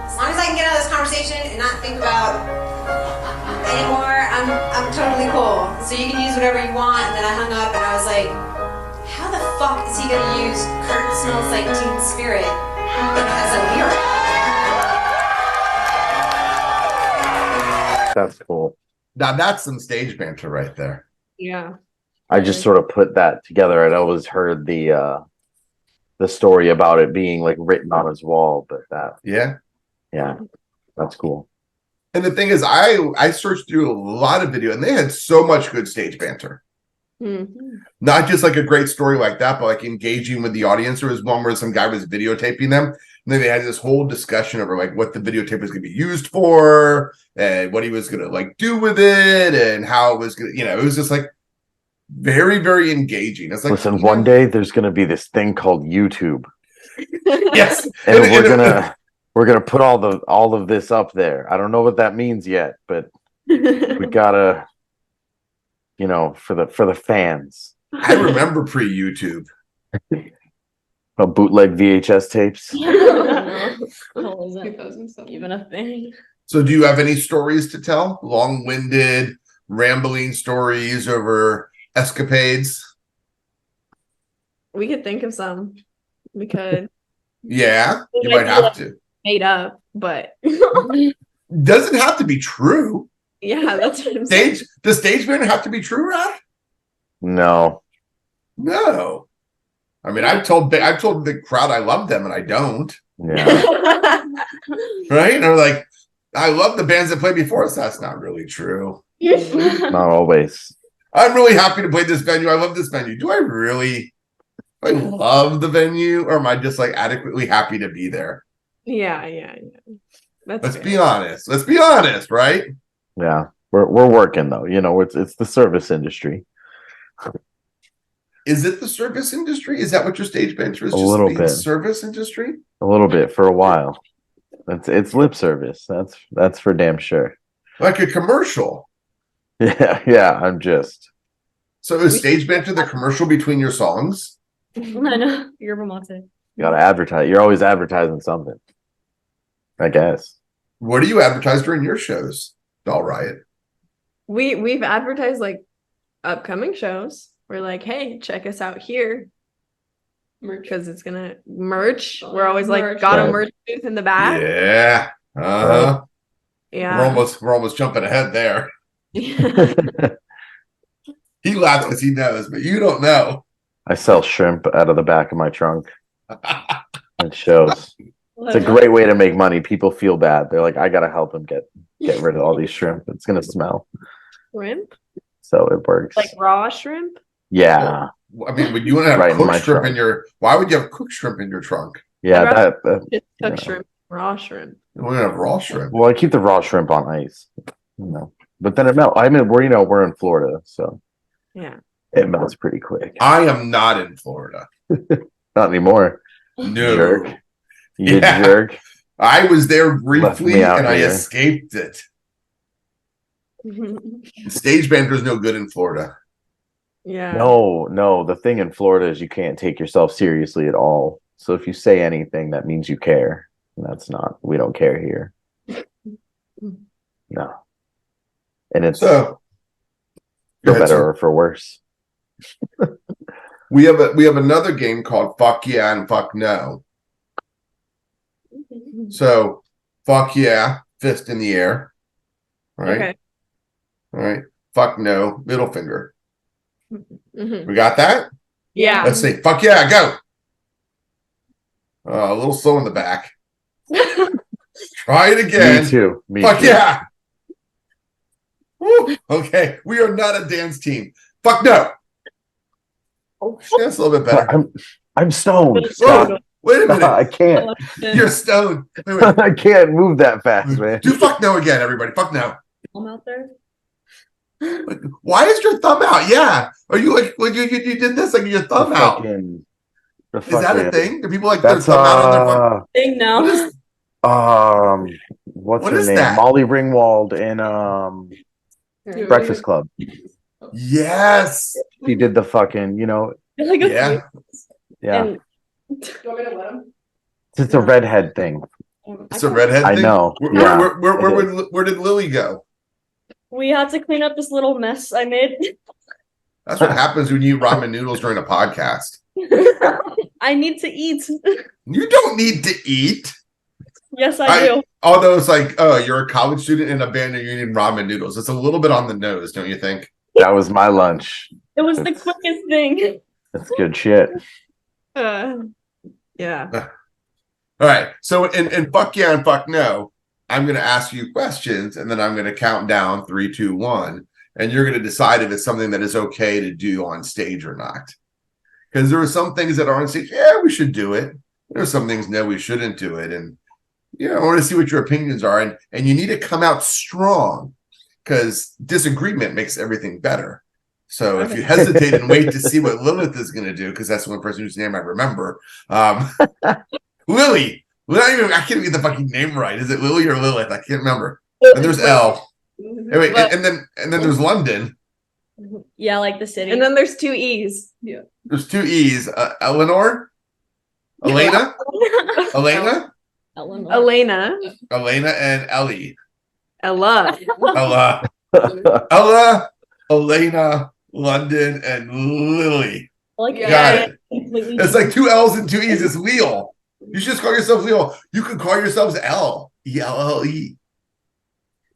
[SPEAKER 8] as long as I can get out of this conversation and not think about anymore, I'm totally cool. So you can use whatever you want. And then I hung up and I was like, how the fuck is he gonna use Kurt Smells Like Teen Spirit as a lyric?
[SPEAKER 2] That's cool.
[SPEAKER 1] Now that's some stage banter right there.
[SPEAKER 3] yeah.
[SPEAKER 2] I just sort of put that together. I'd always heard the story about it being like written on his wall, but
[SPEAKER 1] Yeah.
[SPEAKER 2] that's cool.
[SPEAKER 1] And the thing is, I searched through a lot of video, and they had so much good stage banter. Not just like a great story like that, but like engaging with the audience. There was one where some guy was videotaping them, and then they had this whole discussion over like what the videotape was going to be used for and what he was going to like do with it and how it was going to, it was just like very, very engaging. It's like,
[SPEAKER 2] listen, one day there's going to be this thing called YouTube.
[SPEAKER 1] Yes.
[SPEAKER 2] And we're gonna put all of this up there. I don't know what that means yet, but we gotta, for the fans.
[SPEAKER 1] I remember pre-YouTube.
[SPEAKER 2] Bootleg VHS tapes.
[SPEAKER 4] Oh, is that
[SPEAKER 5] 2007.
[SPEAKER 4] even a thing?
[SPEAKER 1] So do you have any stories to tell? Long-winded, rambling stories over escapades?
[SPEAKER 3] We could think of some. We could.
[SPEAKER 1] Yeah, you might have to.
[SPEAKER 3] Made up, but
[SPEAKER 1] Doesn't have to be true.
[SPEAKER 3] yeah, that's what I'm saying.
[SPEAKER 1] Does stage banter have to be true, Rad?
[SPEAKER 2] No.
[SPEAKER 1] No. I mean, I've told the crowd I love them, and I don't.
[SPEAKER 2] Yeah.
[SPEAKER 1] Right? Or like, I love the bands that played before us. That's not really true.
[SPEAKER 2] Not always.
[SPEAKER 1] I'm really happy to play this venue. I love this venue. Do I really love the venue, or am I just like adequately happy to be there?
[SPEAKER 3] Yeah. That's
[SPEAKER 1] Let's
[SPEAKER 3] fair.
[SPEAKER 1] be honest. Let's be honest, right?
[SPEAKER 2] Yeah. We're working though. It's the service industry.
[SPEAKER 1] Is it the service industry? Is that what your stage banter is?
[SPEAKER 2] A
[SPEAKER 1] Just
[SPEAKER 2] little
[SPEAKER 1] being
[SPEAKER 2] bit.
[SPEAKER 1] Service industry?
[SPEAKER 2] A little bit for a while. It's lip service. That's for damn sure.
[SPEAKER 1] Like a commercial.
[SPEAKER 2] Yeah, I'm just.
[SPEAKER 1] So is stage banter the commercial between your songs?
[SPEAKER 4] I know. You're romantic.
[SPEAKER 2] You gotta advertise. You're always advertising something. I guess.
[SPEAKER 1] What do you advertise during your shows, Doll Riot?
[SPEAKER 3] We've advertised like upcoming shows. We're like, hey, check us out here. Because it's gonna merch. We're always like
[SPEAKER 5] Merch.
[SPEAKER 3] got a
[SPEAKER 2] Right.
[SPEAKER 3] merch booth in the back.
[SPEAKER 1] Yeah. Uh-huh.
[SPEAKER 3] Yeah.
[SPEAKER 1] We're almost jumping ahead there.
[SPEAKER 3] Yeah.
[SPEAKER 1] He laughs because he knows, but you don't know.
[SPEAKER 2] I sell shrimp out of the back of my trunk. It shows. It's a great way to make money. People feel bad. They're like, I gotta help him get rid of all these shrimp. It's gonna smell.
[SPEAKER 3] Shrimp?
[SPEAKER 2] So it works.
[SPEAKER 3] Like raw shrimp?
[SPEAKER 2] Yeah.
[SPEAKER 1] I mean, would you want to have
[SPEAKER 2] Right in
[SPEAKER 1] cooked
[SPEAKER 2] my
[SPEAKER 1] shrimp
[SPEAKER 2] trunk.
[SPEAKER 1] in your? Why would you have cooked shrimp in your trunk?
[SPEAKER 2] Yeah,
[SPEAKER 3] I'd
[SPEAKER 2] that
[SPEAKER 3] Just cook
[SPEAKER 2] Yeah.
[SPEAKER 3] shrimp, raw shrimp.
[SPEAKER 1] You want to have raw shrimp.
[SPEAKER 2] well, I keep the raw shrimp on ice. But then it melts. I mean, we're in Florida, so
[SPEAKER 3] Yeah.
[SPEAKER 2] it melts pretty quick.
[SPEAKER 1] I am not in Florida.
[SPEAKER 2] Not anymore.
[SPEAKER 1] No.
[SPEAKER 2] Jerk. You
[SPEAKER 1] Yeah.
[SPEAKER 2] jerk.
[SPEAKER 1] I was there
[SPEAKER 2] Left
[SPEAKER 1] briefly
[SPEAKER 2] me out
[SPEAKER 1] and I
[SPEAKER 2] here.
[SPEAKER 1] escaped it. Stage banter is no good in Florida.
[SPEAKER 3] Yeah.
[SPEAKER 2] No. The thing in Florida is you can't take yourself seriously at all. So if you say anything, that means you care. And we don't care here. No. And it's
[SPEAKER 1] So
[SPEAKER 2] for
[SPEAKER 1] go ahead,
[SPEAKER 2] better
[SPEAKER 1] sir.
[SPEAKER 2] or for worse.
[SPEAKER 1] We have another game called Fuck Yeah and Fuck No. So fuck yeah, fist in the air. Right?
[SPEAKER 3] Okay.
[SPEAKER 1] All right. Fuck no, middle finger.
[SPEAKER 3] Mhm.
[SPEAKER 1] We got that?
[SPEAKER 3] Yeah.
[SPEAKER 1] Let's see. Fuck yeah, go. A little slow in the back. Try it again.
[SPEAKER 2] Me too. Me
[SPEAKER 1] Fuck
[SPEAKER 2] too.
[SPEAKER 1] yeah. Woo. Okay. We are not a dance team. Fuck no. That's a little bit better.
[SPEAKER 2] I'm stoned.
[SPEAKER 1] Whoa, wait a minute.
[SPEAKER 2] I can't.
[SPEAKER 1] You're stoned. Wait.
[SPEAKER 2] I can't move that fast, man.
[SPEAKER 1] Do fuck no again, everybody. Fuck no.
[SPEAKER 4] I'm out there.
[SPEAKER 1] Why is your thumb out? Yeah. Are you like when you did this like your thumb out? Is that a thing? Do people like their
[SPEAKER 2] That's
[SPEAKER 1] thumb out on their fucking
[SPEAKER 4] Thing now.
[SPEAKER 1] What is-
[SPEAKER 2] what's
[SPEAKER 1] What
[SPEAKER 2] her
[SPEAKER 1] is
[SPEAKER 2] name?
[SPEAKER 1] that?
[SPEAKER 2] Molly Ringwald in Breakfast Club.
[SPEAKER 1] Yes.
[SPEAKER 2] She did the fucking,
[SPEAKER 4] Like a
[SPEAKER 1] Yeah.
[SPEAKER 2] yeah.
[SPEAKER 4] And
[SPEAKER 5] Do you want me to let him?
[SPEAKER 2] It's a redhead thing.
[SPEAKER 1] It's a redhead
[SPEAKER 2] I
[SPEAKER 1] thing.
[SPEAKER 2] know.
[SPEAKER 1] Where,
[SPEAKER 2] Yeah,
[SPEAKER 1] where did Lily go?
[SPEAKER 4] we had to clean up this little mess I made.
[SPEAKER 1] That's what happens when you eat ramen noodles during a podcast.
[SPEAKER 4] I need to eat.
[SPEAKER 1] You don't need to eat.
[SPEAKER 4] Yes, I do.
[SPEAKER 1] Although it's like, oh, you're a college student in a band and you're eating ramen noodles. It's a little bit on the nose, don't you think?
[SPEAKER 2] That was my lunch.
[SPEAKER 4] It was the quickest thing.
[SPEAKER 2] That's good shit.
[SPEAKER 3] Yeah.
[SPEAKER 1] All right. So in fuck yeah and fuck no, I'm going to ask you questions and then I'm going to count down 3, 2, 1. and you're going to decide if it's something that is okay to do on stage or not. Because there are some things that are on stage, yeah, we should do it. There's some things, no, we shouldn't do it. And, I want to see what your opinions are. And you need to come out strong, because disagreement makes everything better. So if you hesitate and wait to see what Lilith is going to do, because that's the one person whose name I remember. Lily. I can't get the fucking name right. Is it Lily or Lilith? I can't remember. And there's Elle. Anyway, and then there's London.
[SPEAKER 4] Yeah, like the city.
[SPEAKER 3] And then there's 2 E's.
[SPEAKER 1] There's 2 E's. Eleanor? Elena? Elena?
[SPEAKER 3] Elena.
[SPEAKER 1] Elena and Ellie.
[SPEAKER 3] Ella.
[SPEAKER 1] Ella, Elena, London, and Lily.
[SPEAKER 4] Like,
[SPEAKER 1] Got it. It's like 2 L's and 2 E's. It's Leo. You should just call yourself Leo. You could call yourselves L. E-L-L-E.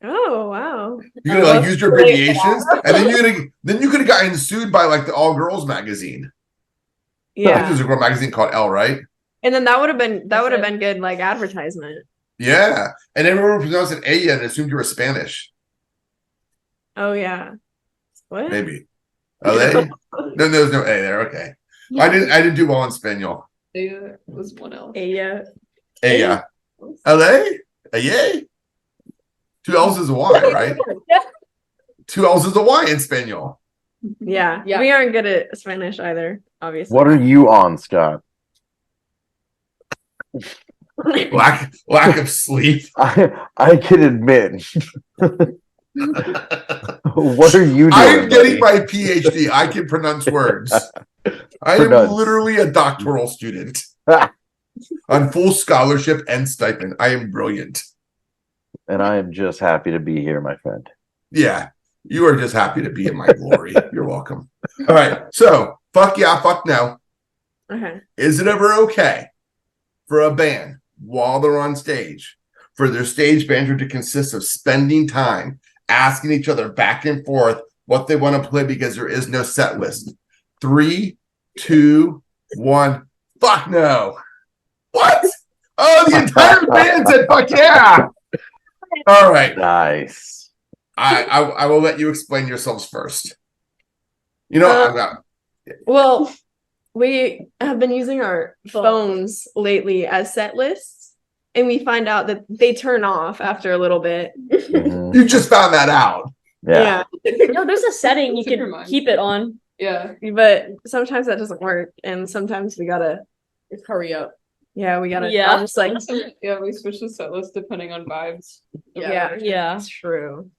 [SPEAKER 3] Oh wow!
[SPEAKER 1] You're gonna use your abbreviations, and then you could have gotten sued by like the All Girls magazine. I think there's a girl magazine called L, right?
[SPEAKER 3] And then that would have been good, like advertisement.
[SPEAKER 1] Yeah, and everyone pronounced it Ella and assumed you were Spanish.
[SPEAKER 3] Oh yeah. What?
[SPEAKER 1] Maybe. LA? No, there's no A there. Okay. I didn't do well in Spaniel.
[SPEAKER 5] Ella was 1 L.
[SPEAKER 3] Ella.
[SPEAKER 1] Ella. LA? Ella? 2 L's is a Y, right? 2 L's is a Y in Spaniel.
[SPEAKER 3] Yeah. We aren't good at Spanish either, obviously.
[SPEAKER 2] What are you on, Scott?
[SPEAKER 1] Lack of sleep.
[SPEAKER 2] I can admit. What are you doing?
[SPEAKER 1] I'm getting my PhD. I can pronounce words. I am literally a doctoral student on full scholarship and stipend. I am brilliant.
[SPEAKER 2] And I am just happy to be here, my friend.
[SPEAKER 1] Yeah, you are just happy to be in my glory. You're welcome. All right, so fuck yeah, fuck no.
[SPEAKER 3] Okay.
[SPEAKER 1] Is it ever okay for a band, while they're on stage, for their stage banter to consist of spending time asking each other back and forth what they want to play because there is no set list? 3, 2, 1. Fuck no. What? Oh, the entire band said fuck yeah. All right.
[SPEAKER 2] Nice.
[SPEAKER 1] I will let you explain yourselves first.
[SPEAKER 3] Well, we have been using our phones lately as set lists, and we find out that they turn off after a little bit.
[SPEAKER 2] Mhm.
[SPEAKER 1] You just found that out.
[SPEAKER 2] Yeah.
[SPEAKER 4] No, there's a setting you can keep it on.
[SPEAKER 5] Yeah.
[SPEAKER 3] But sometimes that doesn't work, and sometimes we gotta
[SPEAKER 6] Hurry up.
[SPEAKER 3] Yeah, we gotta.
[SPEAKER 4] Yeah.
[SPEAKER 3] I'll just like.
[SPEAKER 5] Yeah, we switch the set list depending on vibes.
[SPEAKER 3] Yeah,
[SPEAKER 4] Yeah.
[SPEAKER 3] it's true.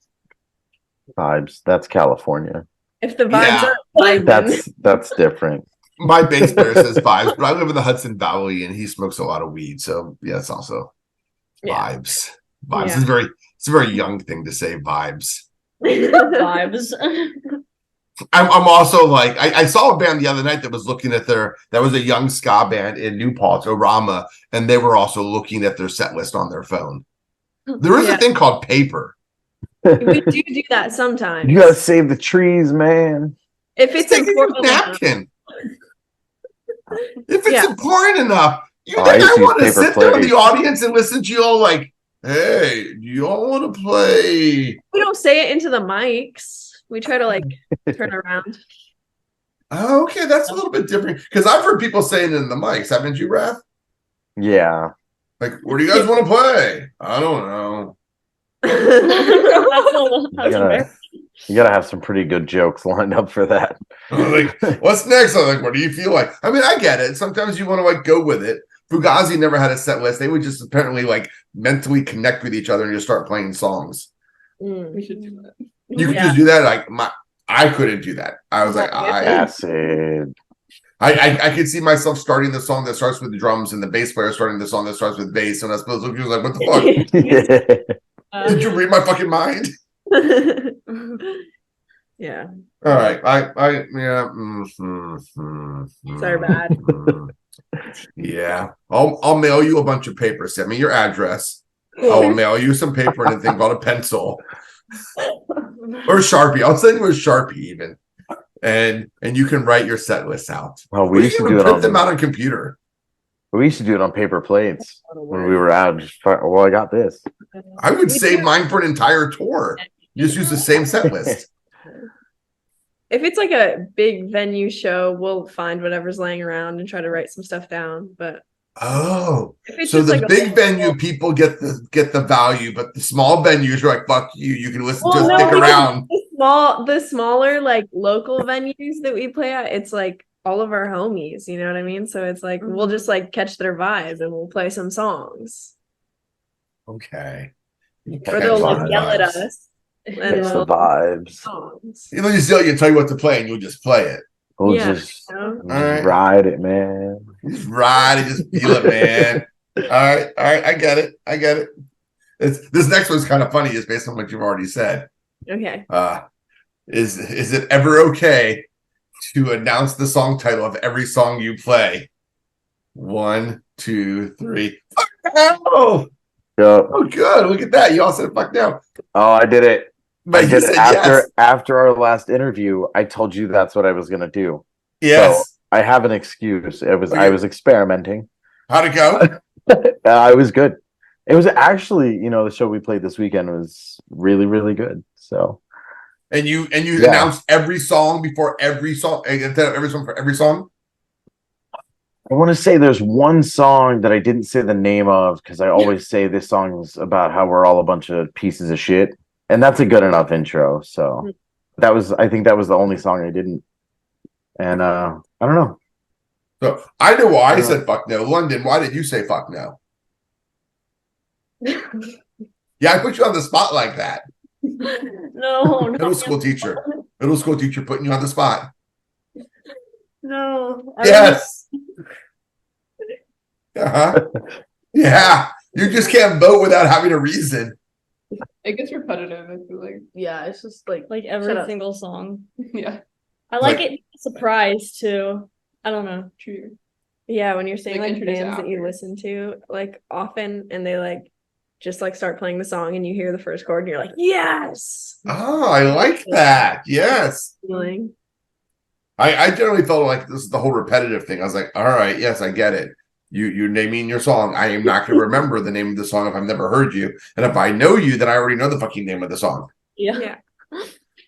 [SPEAKER 2] Vibes. That's California.
[SPEAKER 3] If the vibes
[SPEAKER 1] Yeah.
[SPEAKER 3] are vibing,
[SPEAKER 2] That's different.
[SPEAKER 1] My bass player says vibes, but I live in the Hudson Valley and he smokes a lot of weed. So yeah, it's also vibes. Vibes.
[SPEAKER 3] Yeah.
[SPEAKER 1] It's a very young thing to say, vibes.
[SPEAKER 4] Vibes.
[SPEAKER 1] I'm also like, I saw a band the other night that was looking at that was a young ska band in New Paltz, Orama, and they were also looking at their set list on their phone. There is a thing called paper.
[SPEAKER 3] we do that sometimes.
[SPEAKER 2] You gotta save the trees, man.
[SPEAKER 3] If it's
[SPEAKER 1] Take a
[SPEAKER 3] important enough.
[SPEAKER 1] napkin. If it's important enough, you
[SPEAKER 2] I
[SPEAKER 1] think
[SPEAKER 2] used
[SPEAKER 1] I
[SPEAKER 2] to use
[SPEAKER 1] want to
[SPEAKER 2] paper
[SPEAKER 1] sit there with
[SPEAKER 2] plates.
[SPEAKER 1] the audience and listen to you all like, hey, do you all want to play?
[SPEAKER 3] We don't say it into the mics. We try to like turn around.
[SPEAKER 1] Oh, okay, that's a little bit different because I've heard people saying it in the mics, haven't you, Rath?
[SPEAKER 2] Yeah.
[SPEAKER 1] Like, where do you guys want to play? I don't know.
[SPEAKER 2] You gotta have some pretty good jokes lined up for that.
[SPEAKER 1] I'm like, what's next? I'm like, what do you feel like? I mean, I get it. Sometimes you want to like go with it. Fugazi never had a set list. They would just apparently like mentally connect with each other and just start playing songs.
[SPEAKER 5] We should do that.
[SPEAKER 1] You could just do that. Like I couldn't do that. I was like,
[SPEAKER 2] Acid.
[SPEAKER 1] I could see myself starting the song that starts with the drums and the bass player starting the song that starts with bass, and I suppose he was like, "What the fuck? Did you read my fucking mind?"
[SPEAKER 3] Yeah.
[SPEAKER 1] All right,
[SPEAKER 3] Sorry, bad.
[SPEAKER 1] Yeah, I'll mail you a bunch of paper. Send me your address. I'll mail you some paper and a thing called a pencil or Sharpie. I'll send you a Sharpie even, and you can write your set lists out.
[SPEAKER 2] Oh, we used to do it
[SPEAKER 1] print
[SPEAKER 2] on
[SPEAKER 1] them out on computer.
[SPEAKER 2] We used to do it on paper plates when we were out. Well, I got this.
[SPEAKER 1] I would save mine for an entire tour. Just use the same set list.
[SPEAKER 3] If it's like a big venue show, we'll find whatever's laying around and try to write some stuff down. But
[SPEAKER 1] Oh,
[SPEAKER 3] if it's
[SPEAKER 1] so
[SPEAKER 3] just
[SPEAKER 1] the
[SPEAKER 3] like a
[SPEAKER 1] big venue
[SPEAKER 3] local-
[SPEAKER 1] people get the value, but the small venues are like, fuck you. You can listen to
[SPEAKER 3] Well,
[SPEAKER 1] us,
[SPEAKER 3] no,
[SPEAKER 1] stick
[SPEAKER 3] because
[SPEAKER 1] around.
[SPEAKER 3] the smaller like local venues that we play at, it's like all of our homies, you know what I mean? So it's like we'll just like catch their vibe and we'll play some songs.
[SPEAKER 1] Okay.
[SPEAKER 3] Or they'll like
[SPEAKER 2] Vibes.
[SPEAKER 3] yell at us and
[SPEAKER 2] It's the
[SPEAKER 3] we'll
[SPEAKER 2] vibes.
[SPEAKER 3] songs.
[SPEAKER 1] They'll just tell you what to play, and you'll just play it.
[SPEAKER 2] We'll
[SPEAKER 3] Yeah,
[SPEAKER 2] just,
[SPEAKER 3] you know?
[SPEAKER 2] we'll
[SPEAKER 1] All
[SPEAKER 2] just
[SPEAKER 1] right.
[SPEAKER 2] ride it, man.
[SPEAKER 1] Just ride it, just feel it, man. All right, I get it. This next one's kind of funny, just based on what you've already said.
[SPEAKER 3] Okay.
[SPEAKER 1] Is it ever okay to announce the song title of every song you play? 1, 2, 3. Fuck no!
[SPEAKER 2] Yep.
[SPEAKER 1] Oh, good. Look at that. You all said fuck no.
[SPEAKER 2] Oh, I did it.
[SPEAKER 1] But
[SPEAKER 2] I
[SPEAKER 1] you
[SPEAKER 2] did
[SPEAKER 1] said
[SPEAKER 2] it
[SPEAKER 1] yes.
[SPEAKER 2] after our last interview. I told you that's what I was gonna do.
[SPEAKER 1] Yes.
[SPEAKER 2] So I have an excuse. I
[SPEAKER 1] Okay.
[SPEAKER 2] was experimenting.
[SPEAKER 1] How'd it go?
[SPEAKER 2] I was good. It was actually, the show we played this weekend was really, really good. So
[SPEAKER 1] And you
[SPEAKER 2] Yeah.
[SPEAKER 1] announced every song before every song, every song for every song?
[SPEAKER 2] I want to say there's one song that I didn't say the name of because I always say this song is about how we're all a bunch of pieces of shit, and that's a good enough intro. So I think that was the only song I didn't. And I don't know.
[SPEAKER 1] So I know why I said fuck no. London, why did you say fuck no? Yeah, I put you on the spot like that.
[SPEAKER 4] No,
[SPEAKER 1] Middle school teacher putting you on the spot.
[SPEAKER 4] No.
[SPEAKER 1] Yes. Uh-huh. Yeah. You just can't vote without having a reason.
[SPEAKER 5] It gets repetitive, I feel like.
[SPEAKER 6] Yeah, it's just like
[SPEAKER 4] Like
[SPEAKER 6] Shut
[SPEAKER 4] every
[SPEAKER 6] up.
[SPEAKER 4] single song.
[SPEAKER 5] Yeah,
[SPEAKER 4] I like
[SPEAKER 1] Like-
[SPEAKER 4] it surprise too. I don't know.
[SPEAKER 5] true.
[SPEAKER 3] Yeah, when you're saying
[SPEAKER 5] Like,
[SPEAKER 3] like
[SPEAKER 5] introduce it
[SPEAKER 3] bands that you
[SPEAKER 5] after.
[SPEAKER 3] listen to like often and they like just like start playing the song and you hear the first chord and you're like, yes.
[SPEAKER 1] Oh, I like that. Yes.
[SPEAKER 3] Feeling.
[SPEAKER 1] I generally felt like this is the whole repetitive thing. I was like, all right, yes, I get it. You're naming your song. I am not going to remember the name of the song if I've never heard you. And if I know you, then I already know the fucking name of the song.
[SPEAKER 4] Yeah.
[SPEAKER 3] Yeah.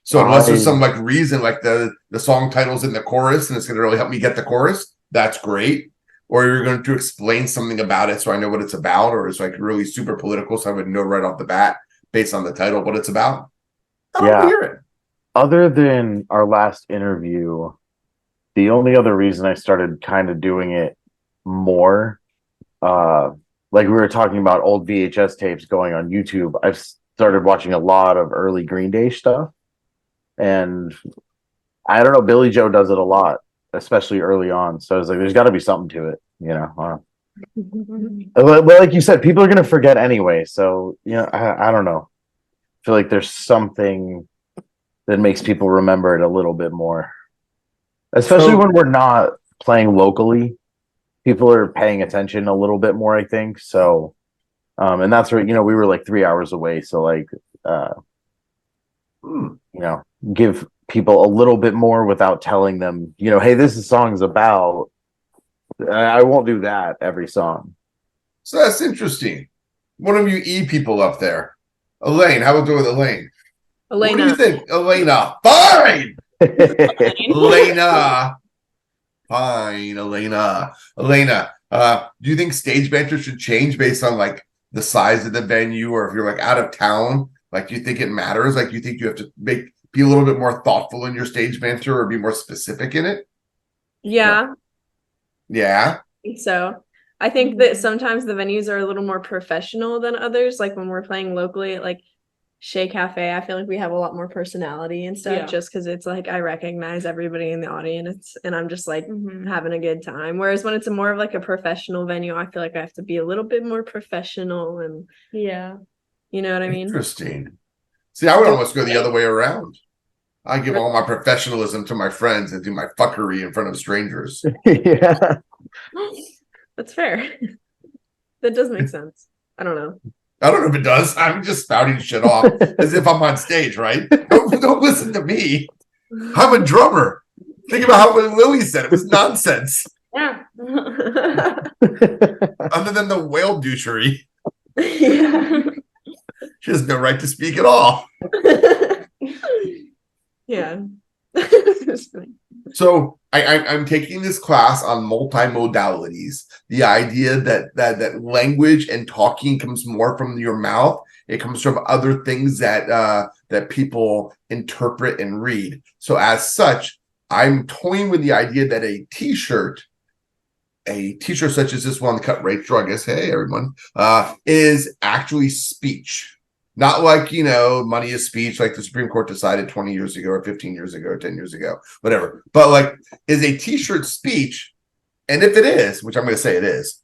[SPEAKER 1] So unless there's some like reason, like the song title's in the chorus and it's going to really help me get the chorus, that's great. Or you're going to explain something about it so I know what it's about, or it's like really super political, so I would know right off the bat based on the title what it's about. I don't
[SPEAKER 2] Yeah.
[SPEAKER 1] hear it.
[SPEAKER 2] Other than our last interview, the only other reason I started kind of doing it more, like we were talking about old VHS tapes going on YouTube, I've started watching a lot of early Green Day stuff. And I don't know, Billy Joe does it a lot, especially early on. So I was like, there's got to be something to it, But like you said, people are going to forget anyway. So, I don't know. I feel like there's something that makes people remember it a little bit more. Especially when we're not playing locally. People are paying attention a little bit more, I think. So, and that's where, we were like 3 hours away. So like, give people a little bit more without telling them, hey, this song's about. I won't do that every song.
[SPEAKER 1] So that's interesting. One of you E people up there. Elaine, how about doing with Elaine? What do you
[SPEAKER 3] Elena.
[SPEAKER 1] think? Elena. Fine. Elena. Fine, Elena. Elena, do you think stage banter should change based on like the size of the venue, or if you're like out of town? Like, do you think it matters? Like, do you think you have to be a little bit more thoughtful in your stage banter or be more specific in it?
[SPEAKER 3] Yeah,
[SPEAKER 1] Yeah.
[SPEAKER 3] I think so. I think that sometimes the venues are a little more professional than others. Like when we're playing locally at like Shea Cafe, I feel like we have a lot more personality and stuff,
[SPEAKER 6] Yeah.
[SPEAKER 3] just because it's like I recognize everybody in the audience and I'm just like
[SPEAKER 4] Mhm.
[SPEAKER 3] having a good time. Whereas when it's more of like a professional venue, I feel like I have to be a little bit more professional and
[SPEAKER 4] Yeah.
[SPEAKER 3] you know what I mean?
[SPEAKER 1] Interesting. See, I would almost go the other way around. I give all my professionalism to my friends and do my fuckery in front of strangers.
[SPEAKER 2] Yeah.
[SPEAKER 3] That's fair. That does make sense. I don't know.
[SPEAKER 1] I don't know if it does. I'm just spouting shit off as if I'm on stage, right? Don't listen to me. I'm a drummer. Think about how what Lily said. It was nonsense.
[SPEAKER 4] Yeah.
[SPEAKER 1] Other than the whale douchery,
[SPEAKER 3] Yeah.
[SPEAKER 1] she has no right to speak at all.
[SPEAKER 3] Yeah.
[SPEAKER 1] So I'm taking this class on multimodalities. The idea that language and talking comes more from your mouth. It comes from other things that people interpret and read. So as such, I'm toying with the idea that a t-shirt such as this one, cut Rachel, I guess, hey everyone, is actually speech. Not like, money is speech, like the Supreme Court decided 20 years ago or 15 years ago or 10 years ago, whatever. But like, is a t-shirt speech? And if it is, which I'm going to say it is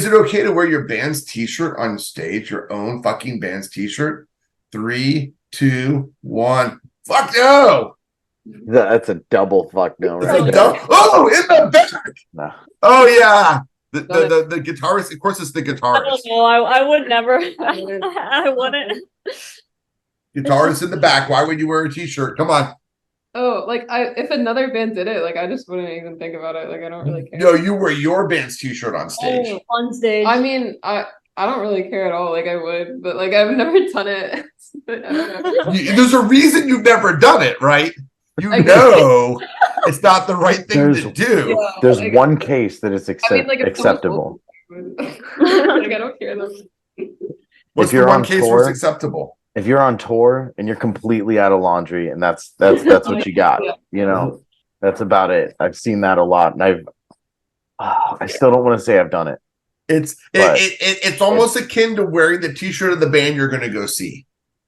[SPEAKER 1] it okay to wear your band's t-shirt on stage, your own fucking band's t-shirt? 3, 2, 1. Fuck no!
[SPEAKER 2] That's a double fuck no.
[SPEAKER 1] That's
[SPEAKER 2] Right
[SPEAKER 1] a
[SPEAKER 2] there.
[SPEAKER 1] oh, in the back!
[SPEAKER 2] No.
[SPEAKER 1] Oh, yeah. The guitarist, of course, it's the
[SPEAKER 4] I don't
[SPEAKER 1] guitarist.
[SPEAKER 4] know. I would never. I wouldn't.
[SPEAKER 1] Guitarist in the back. Why would you wear a t-shirt? Come on.
[SPEAKER 5] Oh, like if another band did it, like I just wouldn't even think about it. Like I don't really care.
[SPEAKER 1] No, you wear your band's t-shirt on stage.
[SPEAKER 4] Oh, on stage.
[SPEAKER 5] I mean, I don't really care at all. Like I would, but like I've never done it. But I don't know.
[SPEAKER 1] There's a reason you've never done it, right? You
[SPEAKER 5] I-
[SPEAKER 1] know it's not the right thing
[SPEAKER 2] There's-
[SPEAKER 1] to do.
[SPEAKER 5] Yeah,
[SPEAKER 2] There's
[SPEAKER 5] like,
[SPEAKER 2] one case that is
[SPEAKER 5] I mean, like, if someone's
[SPEAKER 2] acceptable.
[SPEAKER 5] like I don't care though.
[SPEAKER 1] What's
[SPEAKER 2] If
[SPEAKER 1] the
[SPEAKER 2] you're
[SPEAKER 1] one
[SPEAKER 2] on
[SPEAKER 1] case where
[SPEAKER 2] tour-
[SPEAKER 1] it's acceptable?
[SPEAKER 2] If you're on tour and you're completely out of laundry and that's what you got,
[SPEAKER 5] Yeah.
[SPEAKER 2] that's about it. I've seen that a lot, and I still don't want to say I've done it.
[SPEAKER 1] It's
[SPEAKER 2] But-
[SPEAKER 1] it's almost akin to wearing the t-shirt of the band you're going to go see.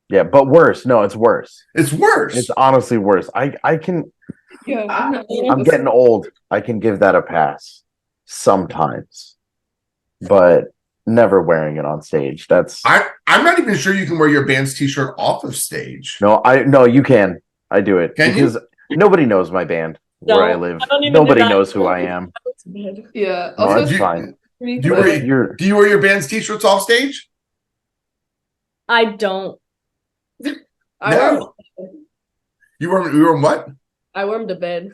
[SPEAKER 2] Yeah, but worse. No, it's worse.
[SPEAKER 1] It's worse.
[SPEAKER 2] It's honestly worse. I can.
[SPEAKER 5] Yeah.
[SPEAKER 2] I'm getting old. I can give that a pass sometimes, but never wearing it on stage. That's
[SPEAKER 1] I'm not even sure you can wear your band's t-shirt off of stage.
[SPEAKER 2] no. You can. I do it
[SPEAKER 1] Can you?
[SPEAKER 2] because nobody knows my band
[SPEAKER 4] No,
[SPEAKER 2] where I live.
[SPEAKER 4] I don't even do
[SPEAKER 2] Nobody
[SPEAKER 4] that.
[SPEAKER 2] knows who I am.
[SPEAKER 5] Yeah.
[SPEAKER 2] No,
[SPEAKER 5] Also,
[SPEAKER 2] it's
[SPEAKER 1] you-
[SPEAKER 2] fine.
[SPEAKER 1] Do you wear
[SPEAKER 2] You're
[SPEAKER 1] do you wear your band's t-shirts off stage?
[SPEAKER 4] I don't.
[SPEAKER 6] I wear,
[SPEAKER 1] No. You wear what?
[SPEAKER 6] I wear them to bed.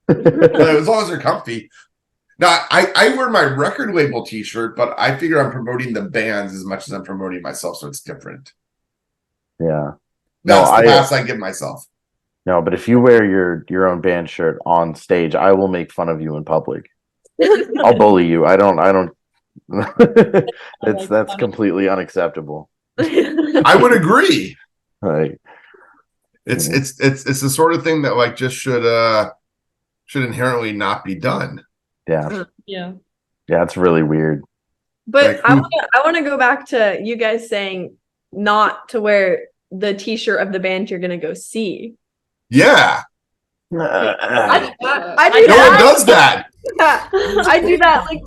[SPEAKER 1] As long as they're comfy. Now, I wear my record label t-shirt, but I figure I'm promoting the bands as much as I'm promoting myself, so it's different.
[SPEAKER 2] yeah.
[SPEAKER 1] That's the
[SPEAKER 2] I-
[SPEAKER 1] pass I give myself.
[SPEAKER 2] No, but if you wear your own band shirt on stage, I will make fun of you in public. I'll bully you. I don't. That's
[SPEAKER 4] funny.
[SPEAKER 2] completely unacceptable.
[SPEAKER 1] I would agree.
[SPEAKER 2] Like,
[SPEAKER 1] It's the sort of thing that like just should inherently not be done.
[SPEAKER 2] yeah,
[SPEAKER 4] Yeah.
[SPEAKER 2] it's really weird.
[SPEAKER 3] But
[SPEAKER 1] Like,
[SPEAKER 3] I want to go back to you guys saying not to wear the t-shirt of the band you're gonna go see.
[SPEAKER 1] Yeah,
[SPEAKER 3] I do
[SPEAKER 1] no one
[SPEAKER 3] that.
[SPEAKER 1] does that.
[SPEAKER 3] I do that like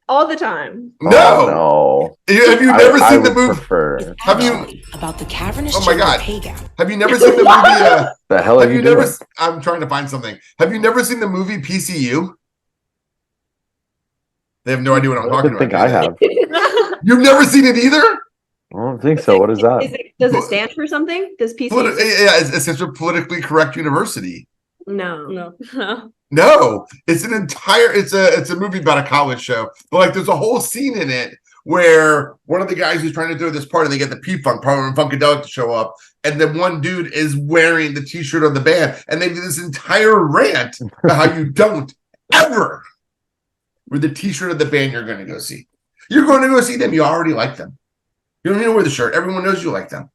[SPEAKER 3] all the time.
[SPEAKER 1] No,
[SPEAKER 2] Oh,
[SPEAKER 1] Have you
[SPEAKER 2] no.
[SPEAKER 1] never
[SPEAKER 2] I
[SPEAKER 1] seen the
[SPEAKER 2] would
[SPEAKER 1] movie?
[SPEAKER 2] prefer.
[SPEAKER 1] Have you?
[SPEAKER 9] About the cavernous
[SPEAKER 1] Oh my
[SPEAKER 9] chamber
[SPEAKER 1] God.
[SPEAKER 9] pay gap.
[SPEAKER 1] Have you never seen the movie?
[SPEAKER 2] The hell are
[SPEAKER 1] Have
[SPEAKER 2] you
[SPEAKER 1] you
[SPEAKER 2] doing?
[SPEAKER 1] never? I'm trying to find something. Have you never seen the movie PCU? They have no idea what I'm
[SPEAKER 2] I
[SPEAKER 1] talking
[SPEAKER 2] don't think
[SPEAKER 1] about.
[SPEAKER 2] I
[SPEAKER 1] do they?
[SPEAKER 2] have.
[SPEAKER 1] You've never seen it either?
[SPEAKER 2] I don't think so. What is that?
[SPEAKER 3] Does it stand for something? Does PC?
[SPEAKER 1] Yeah, it's a politically correct university.
[SPEAKER 3] No.
[SPEAKER 4] No.
[SPEAKER 1] No, it's it's a movie about a college show, but like there's a whole scene in it where one of the guys who's trying to do this party, they get the P-Funk, Power and Funkadelic to show up, and then one dude is wearing the t-shirt of the band, and they do this entire rant about how you don't ever wear the t-shirt of the band you're going to go see. You're going to go see them. You already like them. You don't need to wear the shirt. Everyone knows you like them.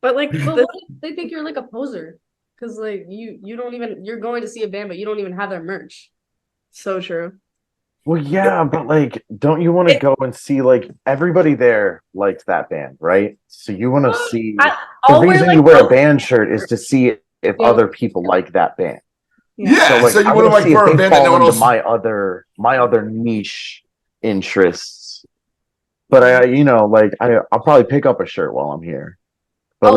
[SPEAKER 3] But like
[SPEAKER 6] But
[SPEAKER 3] the,
[SPEAKER 6] what if they think you're like a poser? Because like you don't even, you're going to see a band, but you don't even have their merch.
[SPEAKER 3] so true.
[SPEAKER 2] Well, yeah, but like, don't you want to go and see like everybody there likes that band, right? So you want to see the
[SPEAKER 3] I'll wear,
[SPEAKER 2] reason
[SPEAKER 3] like,
[SPEAKER 2] you wear a
[SPEAKER 3] the-
[SPEAKER 2] band shirt is to see if
[SPEAKER 6] Yeah.
[SPEAKER 2] other people like that band.
[SPEAKER 1] Yeah,
[SPEAKER 2] like,
[SPEAKER 1] so you
[SPEAKER 2] I
[SPEAKER 1] want to
[SPEAKER 2] wanna
[SPEAKER 1] like
[SPEAKER 2] see if
[SPEAKER 1] wear a
[SPEAKER 2] they
[SPEAKER 1] band that no
[SPEAKER 2] fall
[SPEAKER 1] one
[SPEAKER 2] into
[SPEAKER 1] else.
[SPEAKER 2] my other niche interests. But I'll probably pick up a shirt while I'm here. But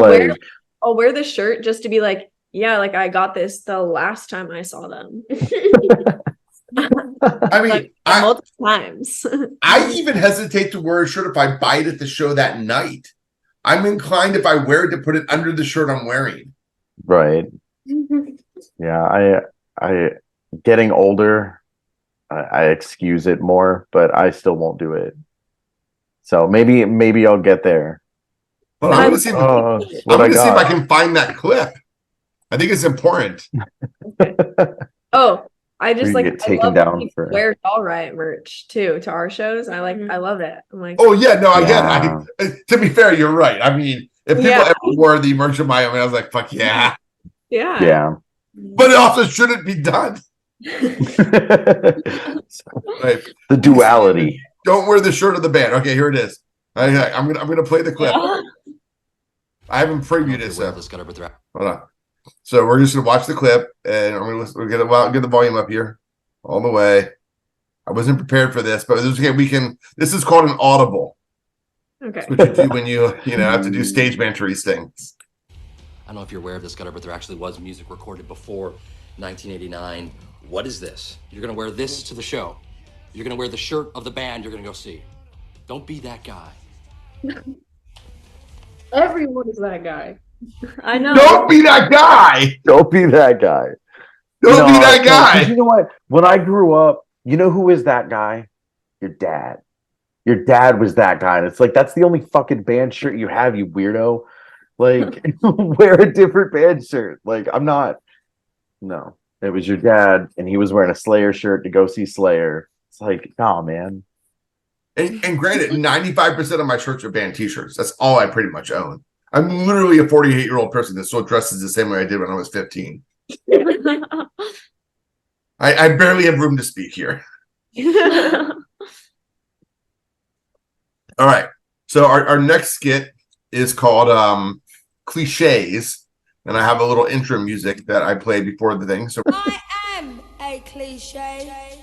[SPEAKER 3] I'll wear the shirt just to be like, yeah, like I got this the last time I saw them.
[SPEAKER 1] I mean,
[SPEAKER 3] Like,
[SPEAKER 1] I,
[SPEAKER 3] multiple times.
[SPEAKER 1] I even hesitate to wear a shirt if I buy it at the show that night. I'm inclined if I wear it to put it under the shirt I'm wearing.
[SPEAKER 2] right. Yeah, I getting older, I excuse it more, but I still won't do it. So maybe I'll get there.
[SPEAKER 1] But I'm gonna see.
[SPEAKER 2] Oh,
[SPEAKER 1] I'm
[SPEAKER 2] what I
[SPEAKER 1] gonna see if I
[SPEAKER 2] got.
[SPEAKER 1] can find that clip. I think it's important.
[SPEAKER 3] Oh, I just
[SPEAKER 2] You
[SPEAKER 3] like
[SPEAKER 2] get
[SPEAKER 3] I
[SPEAKER 2] taken
[SPEAKER 3] love
[SPEAKER 2] down
[SPEAKER 3] when people
[SPEAKER 2] for-
[SPEAKER 3] wear Doll Riot merch too to our shows. And I love it. I'm like,
[SPEAKER 1] Oh yeah, no, I
[SPEAKER 2] Yeah.
[SPEAKER 1] get it. To be fair, you're right. I mean, if people
[SPEAKER 3] Yeah.
[SPEAKER 1] ever wore the merch of my own, I was like, fuck yeah.
[SPEAKER 3] yeah.
[SPEAKER 2] Yeah.
[SPEAKER 1] But it also shouldn't be done. Right.
[SPEAKER 2] The duality.
[SPEAKER 1] Don't wear the shirt of the band. Okay, here it is. I'm gonna play the clip. I haven't previewed it, so hold on. So we're just gonna watch the clip, and I'm gonna listen, get the volume up here all the way. I wasn't prepared for this, but this is okay. We can. This is called an audible.
[SPEAKER 3] Okay.
[SPEAKER 1] It's what you do when you have to do stage banteries things.
[SPEAKER 9] I don't know if you're aware of this, Gutter, but there actually was music recorded before 1989. What is this? You're gonna wear this to the show. You're gonna wear the shirt of the band you're gonna go see. Don't be that guy.
[SPEAKER 6] Everyone is that guy.
[SPEAKER 4] I know.
[SPEAKER 1] Don't be that guy.
[SPEAKER 2] Don't be that guy.
[SPEAKER 1] Don't be that
[SPEAKER 2] 'cause
[SPEAKER 1] guy.
[SPEAKER 2] You know what? When I grew up, you know who is that guy? Your dad. Your dad was that guy. And it's like, that's the only fucking band shirt you have, you weirdo. Like, wear a different band shirt. Like, I'm not. No. It was your dad, and he was wearing a Slayer shirt to go see Slayer. It's like, nah, man.
[SPEAKER 1] And granted, 95% of my shirts are band T-shirts. That's all I pretty much own. I'm literally a 48-year-old person that still dresses the same way I did when I was 15. I barely have room to speak here. All right. So our next skit is called Cliches. And I have a little intro music that I played before the thing. So
[SPEAKER 10] I am a cliche.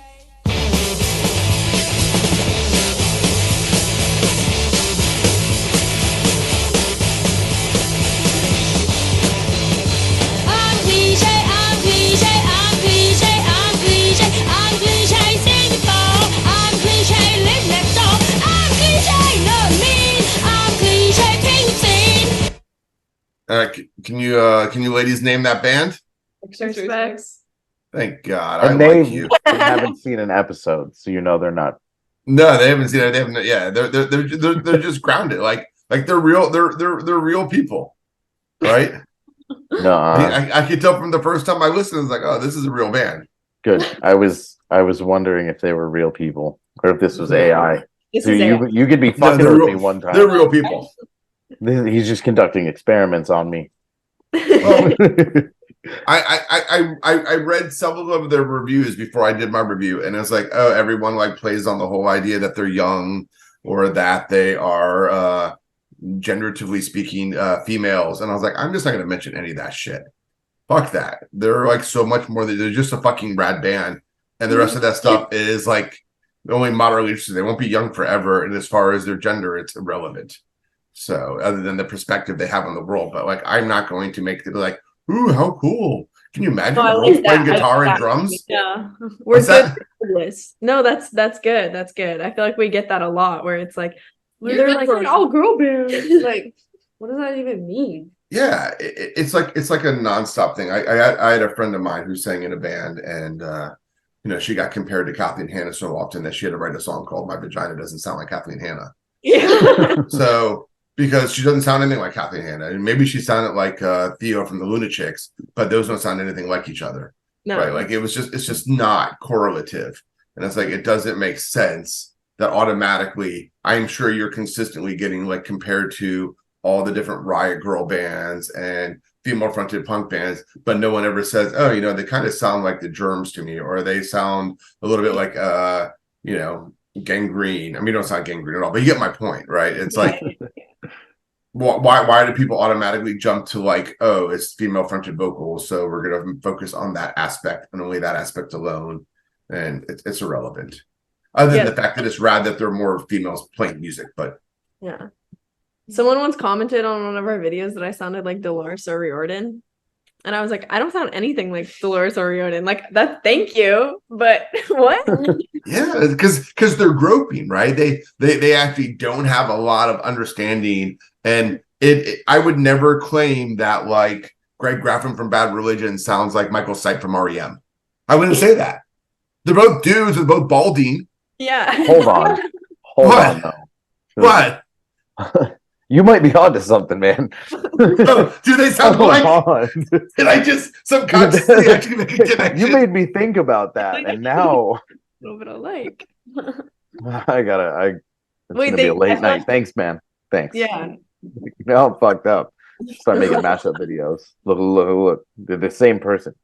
[SPEAKER 10] I'm cliche, I'm cliche, I'm cliche, I'm cliche, I'm cliche, Singapore, I'm cliche, live next door, I'm cliche, not mean, I'm cliche, king scene.
[SPEAKER 1] can you ladies name that band?
[SPEAKER 3] Respects.
[SPEAKER 1] Thank God.
[SPEAKER 2] And
[SPEAKER 1] I
[SPEAKER 2] they
[SPEAKER 1] like you.
[SPEAKER 2] haven't seen an episode, so you know they're not.
[SPEAKER 1] No, they haven't seen it. They haven't. Yeah, they're just grounded. Like they're real. They're real people, right?
[SPEAKER 2] No,
[SPEAKER 1] I could tell from the first time I listened. I was like, oh, this is a real band.
[SPEAKER 2] good. I was wondering if they were real people or if this was AI.
[SPEAKER 3] This
[SPEAKER 2] So
[SPEAKER 3] is
[SPEAKER 2] you could be
[SPEAKER 1] No,
[SPEAKER 2] fucking
[SPEAKER 1] they're
[SPEAKER 2] with
[SPEAKER 1] real-
[SPEAKER 2] me one time.
[SPEAKER 1] They're real people.
[SPEAKER 2] He's just conducting experiments on me.
[SPEAKER 1] Well, I read several of their reviews before I did my review, and it's like, oh, everyone like plays on the whole idea that they're young or that they are generatively speaking females, and I was like, I'm just not gonna mention any of that shit. Fuck that. They're like so much more than they're just a fucking rad band, and the rest of that stuff is like only moderately interesting. They won't be young forever, and as far as their gender, it's irrelevant. So other than the perspective they have on the world, but like I'm not going to make it like, ooh, how cool. Can you imagine
[SPEAKER 3] I
[SPEAKER 1] girls
[SPEAKER 3] like
[SPEAKER 1] playing
[SPEAKER 3] that. I
[SPEAKER 1] guitar
[SPEAKER 3] like
[SPEAKER 1] and
[SPEAKER 3] that.
[SPEAKER 1] drums?
[SPEAKER 3] Yeah. We're
[SPEAKER 1] What's
[SPEAKER 3] good
[SPEAKER 1] that?
[SPEAKER 3] for this. No, that's good. That's good. I feel like we get that a lot where it's like
[SPEAKER 6] They're
[SPEAKER 3] they're
[SPEAKER 6] like
[SPEAKER 3] like,
[SPEAKER 6] an all girl band. Like, what does that even mean?
[SPEAKER 1] Yeah, it's like a nonstop thing. I had a friend of mine who sang in a band, and she got compared to Kathleen Hanna so often that she had to write a song called "My Vagina Doesn't Sound Like Kathleen Hanna."
[SPEAKER 3] yeah.
[SPEAKER 1] So because she doesn't sound anything like Kathleen Hanna, and maybe she sounded like Theo from the Lunatics, but those don't sound anything like each other,
[SPEAKER 3] No.
[SPEAKER 1] right? Like it's just not correlative, and it's like it doesn't make sense that automatically. I'm sure you're consistently getting like compared to all the different Riot Girl bands and female fronted punk bands, but no one ever says, oh, they kind of sound like the Germs to me, or they sound a little bit like Gangrene. I mean, you don't sound Gangrene at all, but you get my point, right? It's like why do people automatically jump to like, oh, it's female fronted vocals, so we're gonna focus on that aspect and only that aspect alone, and it's irrelevant. Other than the fact that it's rad that there are more females playing music, but
[SPEAKER 3] Yeah. Someone once commented on one of our videos that I sounded like Dolores O'Riordan. And I was like, I don't sound anything like Dolores O'Riordan. Like that, thank you. But what?
[SPEAKER 1] yeah, because they're groping, right? They actually don't have a lot of understanding. And I would never claim that like Greg Graffin from Bad Religion sounds like Michael Stipe from REM. I wouldn't say that. They're both dudes, they're both balding.
[SPEAKER 3] Yeah.
[SPEAKER 2] Hold on. Hold
[SPEAKER 1] What?
[SPEAKER 2] on, though.
[SPEAKER 1] What?
[SPEAKER 2] You might be onto something, man.
[SPEAKER 1] Oh, do they sound
[SPEAKER 2] Hold
[SPEAKER 1] like?
[SPEAKER 2] on.
[SPEAKER 1] Did I just subconsciously actually make a connection?
[SPEAKER 2] You made me think about that, and now
[SPEAKER 3] A little bit alike.
[SPEAKER 2] it's
[SPEAKER 3] Wait,
[SPEAKER 2] gonna be a
[SPEAKER 3] they-
[SPEAKER 2] late night. Thanks, man. Thanks.
[SPEAKER 3] Yeah.
[SPEAKER 2] Now I'm fucked up. Start making mashup videos. Look. They're the same person.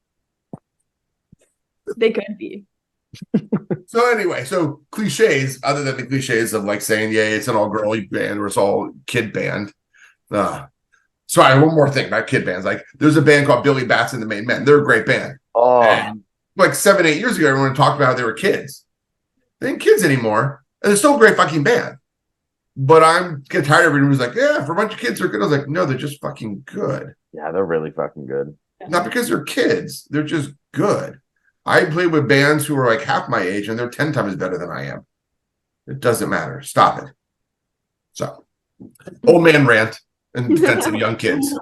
[SPEAKER 3] They could be.
[SPEAKER 1] So anyway, so cliches, other than the cliches of like saying, yeah, it's an all-girly band or it's all kid band. Sorry, one more thing about kid bands. Like there's a band called Billy Bats and the Main Men. They're a great band.
[SPEAKER 2] Oh,
[SPEAKER 1] And like 7-8 years ago, everyone talked about how they were kids. They ain't kids anymore. And they're still a great fucking band. But I'm getting tired of everyone who's like, yeah, for a bunch of kids, they're good. I was like, no, they're just fucking good.
[SPEAKER 2] yeah, they're really fucking good.
[SPEAKER 1] Not because they're kids. They're just good. I play with bands who are like half my age and they're 10 times better than I am. It doesn't matter. Stop it. So, old man rant in defense of young kids.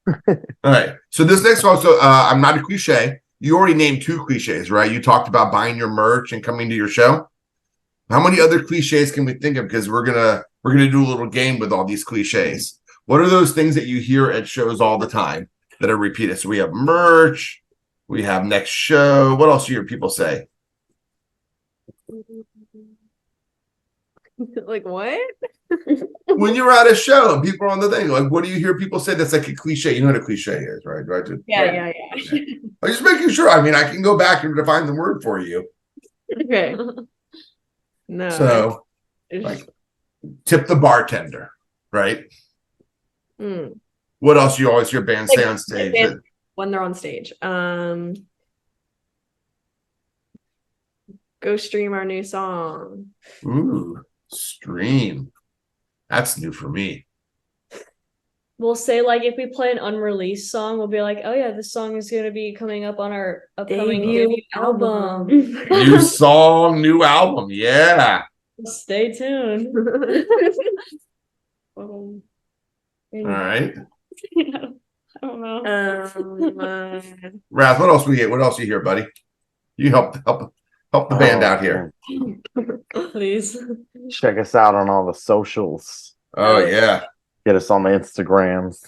[SPEAKER 1] All right. So this next one, so I'm not a cliche. You already named 2 cliches, right? You talked about buying your merch and coming to your show. How many other cliches can we think of? Because we're gonna do a little game with all these cliches. What are those things that you hear at shows all the time that are repeated? So we have merch. We have next show. What else do you hear people say?
[SPEAKER 3] Like what?
[SPEAKER 1] When you're at a show and people are on the thing, like, what do you hear people say that's like a cliche? You know what a cliche is, right?
[SPEAKER 3] Yeah.
[SPEAKER 1] I'm just making sure. I mean, I can go back and define the word for you.
[SPEAKER 3] Okay. No.
[SPEAKER 1] So, like, tip the bartender, right?
[SPEAKER 3] Mm.
[SPEAKER 1] What else you always hear bands say on stage?
[SPEAKER 3] When they're on stage. Go stream our new song.
[SPEAKER 1] Ooh, stream. That's new for me.
[SPEAKER 4] We'll say like if we play an unreleased song, we'll be like, "Oh yeah, this song is gonna be coming up on our upcoming debut album."
[SPEAKER 1] New song, new album. Yeah.
[SPEAKER 4] Stay tuned.
[SPEAKER 1] All right.
[SPEAKER 4] I don't know.
[SPEAKER 1] Raz, what else we get? What else you hear, buddy? You help the band out here.
[SPEAKER 4] Please.
[SPEAKER 2] Check us out on all the socials.
[SPEAKER 1] Oh yeah.
[SPEAKER 2] Get us on the Instagrams.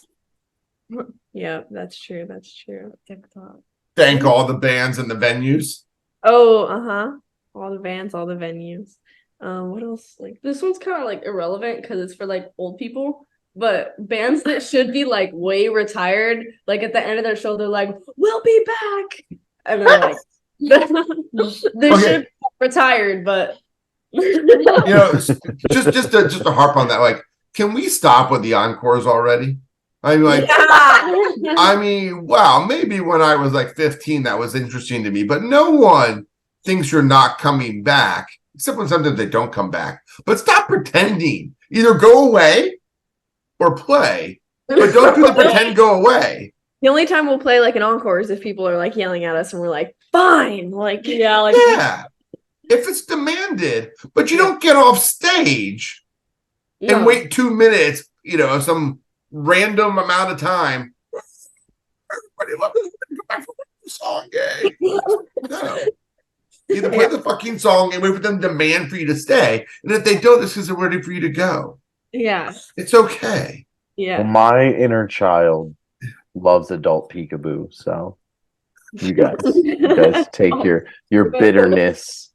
[SPEAKER 3] Yeah, that's true. That's true.
[SPEAKER 4] TikTok.
[SPEAKER 1] Thank all the bands and the venues.
[SPEAKER 3] Oh, all the bands, all the venues. What else? Like
[SPEAKER 6] This one's kind of like irrelevant because it's for like old people. But bands that should be like way retired, like at the end of their show, they're like, "We'll be back," and they're like, "They
[SPEAKER 1] Okay.
[SPEAKER 6] should be retired." But
[SPEAKER 1] You know, just to harp on that, like, can we stop with the encores already? I mean, like, I mean, wow, maybe when I was like 15, that was interesting to me, but no one thinks you're not coming back, except when sometimes they don't come back. But stop pretending. Either go away or play, but don't do the pretend go away.
[SPEAKER 3] the only time we'll play like an encore is if people are like yelling at us and we're like, fine. Like
[SPEAKER 4] Yeah, like
[SPEAKER 1] Yeah. If it's demanded, but you don't get off stage and wait 2 minutes, some random amount of time. Everybody loves go back for the song, yay. No. Either play the fucking song and wait for them to demand for you to stay. And if they don't, it's because they're ready for you to go.
[SPEAKER 3] yeah.
[SPEAKER 1] It's okay.
[SPEAKER 2] Well,
[SPEAKER 3] Yeah.
[SPEAKER 2] my inner child loves adult peekaboo, so you guys take your bitterness.